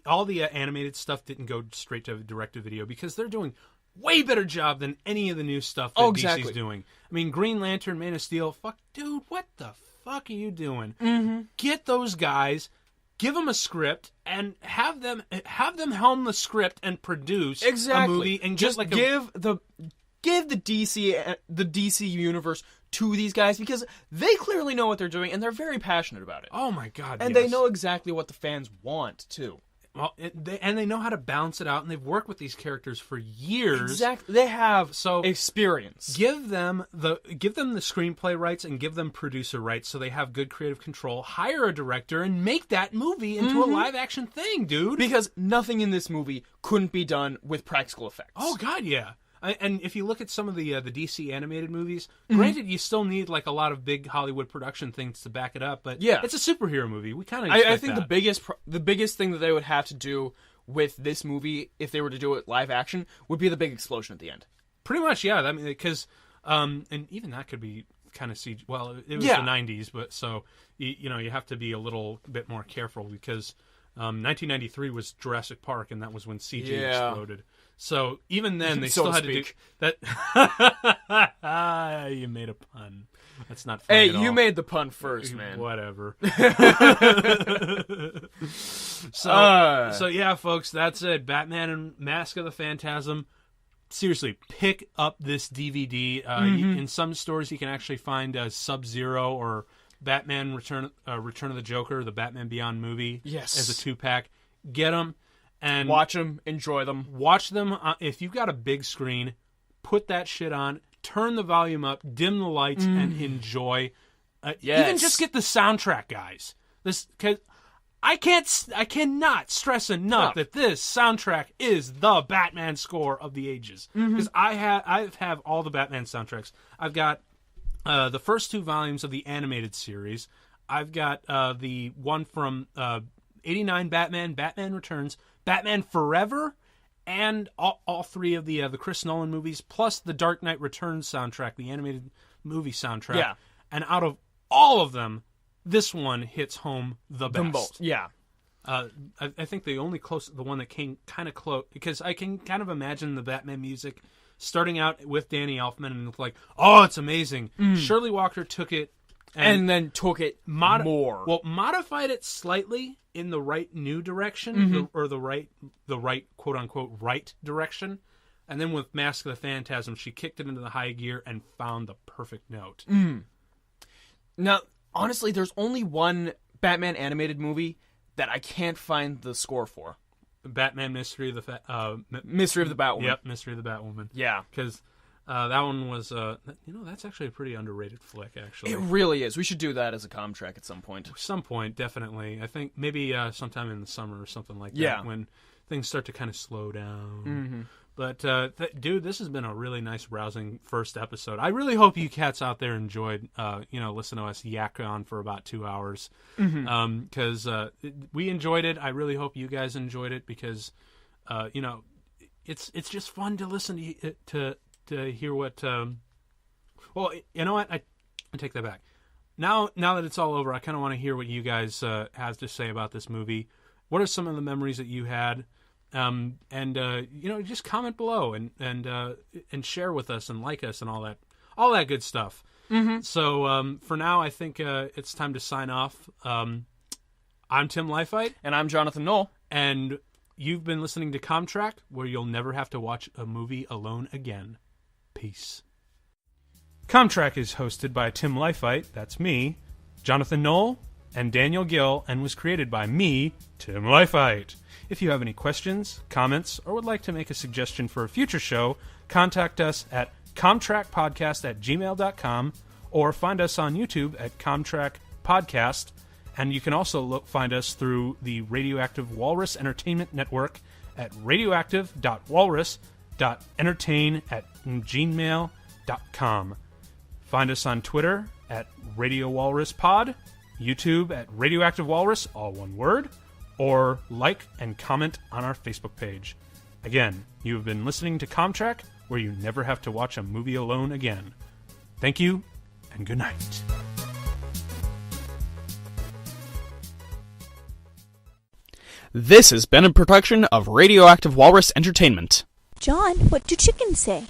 Speaker 1: all the animated stuff didn't go straight to direct-to-video, because they're doing way better job than any of the new stuff that DC's doing. I mean, Green Lantern, Man of Steel, dude, what the fuck are you doing? Get those guys, give them a script, and have them helm the script and produce a movie, and
Speaker 2: just give the DC universe to these guys, because they clearly know what they're doing and they're very passionate about it.
Speaker 1: Oh my God!
Speaker 2: And they know exactly what the fans want too.
Speaker 1: Well, they know how to balance it out, and they've worked with these characters for years.
Speaker 2: Exactly, they have experience.
Speaker 1: Give them the screenplay rights and give them producer rights, so they have good creative control. Hire a director and make that movie into a live action thing, dude.
Speaker 2: Because nothing in this movie couldn't be done with practical effects.
Speaker 1: Oh God, yeah. And if you look at some of the DC animated movies, granted, you still need like a lot of big Hollywood production things to back it up, but it's a superhero movie. We kind of
Speaker 2: I think the biggest thing that they would have to do with this movie, if they were to do it live action, would be the big explosion at the end.
Speaker 1: Pretty much, yeah. I mean, because and even that could be kind of CG. Well, it was the 90s, but so you have to be a little bit more careful because 1993 was Jurassic Park, and that was when CG exploded. So even then, they still had to do that. You made a pun. That's not funny at all.
Speaker 2: You made the pun first, man.
Speaker 1: Whatever. So yeah, folks, that's it. Batman and Mask of the Phantasm. Seriously, pick up this DVD. In some stores, you can actually find Sub-Zero or Batman Return of the Joker, the Batman Beyond movie, as a 2-pack. Get them. And
Speaker 2: watch them, enjoy them.
Speaker 1: Watch them. If you've got a big screen, put that shit on, turn the volume up, dim the lights, and enjoy. Even just get the soundtrack, guys. Cause I cannot stress enough that this soundtrack is the Batman score of the ages. Because I have all the Batman soundtracks. I've got the first 2 volumes of the animated series. I've got the one from 89 Batman, Batman Returns, Batman Forever, and all 3 of the Chris Nolan movies, plus the Dark Knight Returns soundtrack, the animated movie soundtrack. Yeah. And out of all of them, this one hits home the best.
Speaker 2: Yeah.
Speaker 1: I think the one that came kind of close, because I can kind of imagine the Batman music starting out with Danny Elfman and like, oh, it's amazing. Shirley Walker took it
Speaker 2: and then took it more.
Speaker 1: Well, modified it slightly in the right new direction, or the right quote unquote right direction, and then with Mask of the Phantasm, she kicked it into the high gear and found the perfect note.
Speaker 2: Now, honestly, there's only one Batman animated movie that I can't find the score for.
Speaker 1: Batman Mystery of the
Speaker 2: Mystery of the Batwoman.
Speaker 1: Yep, Mystery of the Batwoman.
Speaker 2: Yeah,
Speaker 1: because that one was that's actually a pretty underrated flick. Actually,
Speaker 2: it really is. We should do that as a CommTrack at some point.
Speaker 1: Definitely. I think maybe sometime in the summer or something like that, when things start to kind of slow down. But dude, this has been a really nice, rousing first episode. I really hope you cats out there enjoyed, listen to us yak on for about 2 hours, because we enjoyed it. I really hope you guys enjoyed it because, it's just fun to listen to hear what. Well, you know what? I take that back. Now that it's all over, I kind of want to hear what you guys have to say about this movie. What are some of the memories that you had? Just comment below and share with us and like us and all that good stuff. So for now, I think it's time to sign off. I'm Tim Leifheit,
Speaker 2: and I'm Jonathan Knoell,
Speaker 1: and you've been listening to CommTrack, where you'll never have to watch a movie alone again. Peace. CommTrack is hosted by Tim Leifheit, that's me, Jonathan Knoell, and Daniel Gill, and was created by me, Tim Leifheit. If you have any questions, comments, or would like to make a suggestion for a future show, contact us at CommTrackPodcast@gmail.com or find us on YouTube at CommTrack Podcast. And you can also find us through the Radioactive Walrus Entertainment Network at radioactive.walrus.entertain@gmail.com. Find us on Twitter at Radio Walrus Pod, YouTube at Radioactive Walrus, all one word, or like and comment on our Facebook page. Again, you have been listening to CommTrack, where you never have to watch a movie alone again. Thank you, and good night.
Speaker 2: This has been a production of Radioactive Walrus Entertainment.
Speaker 3: John, what do chickens say?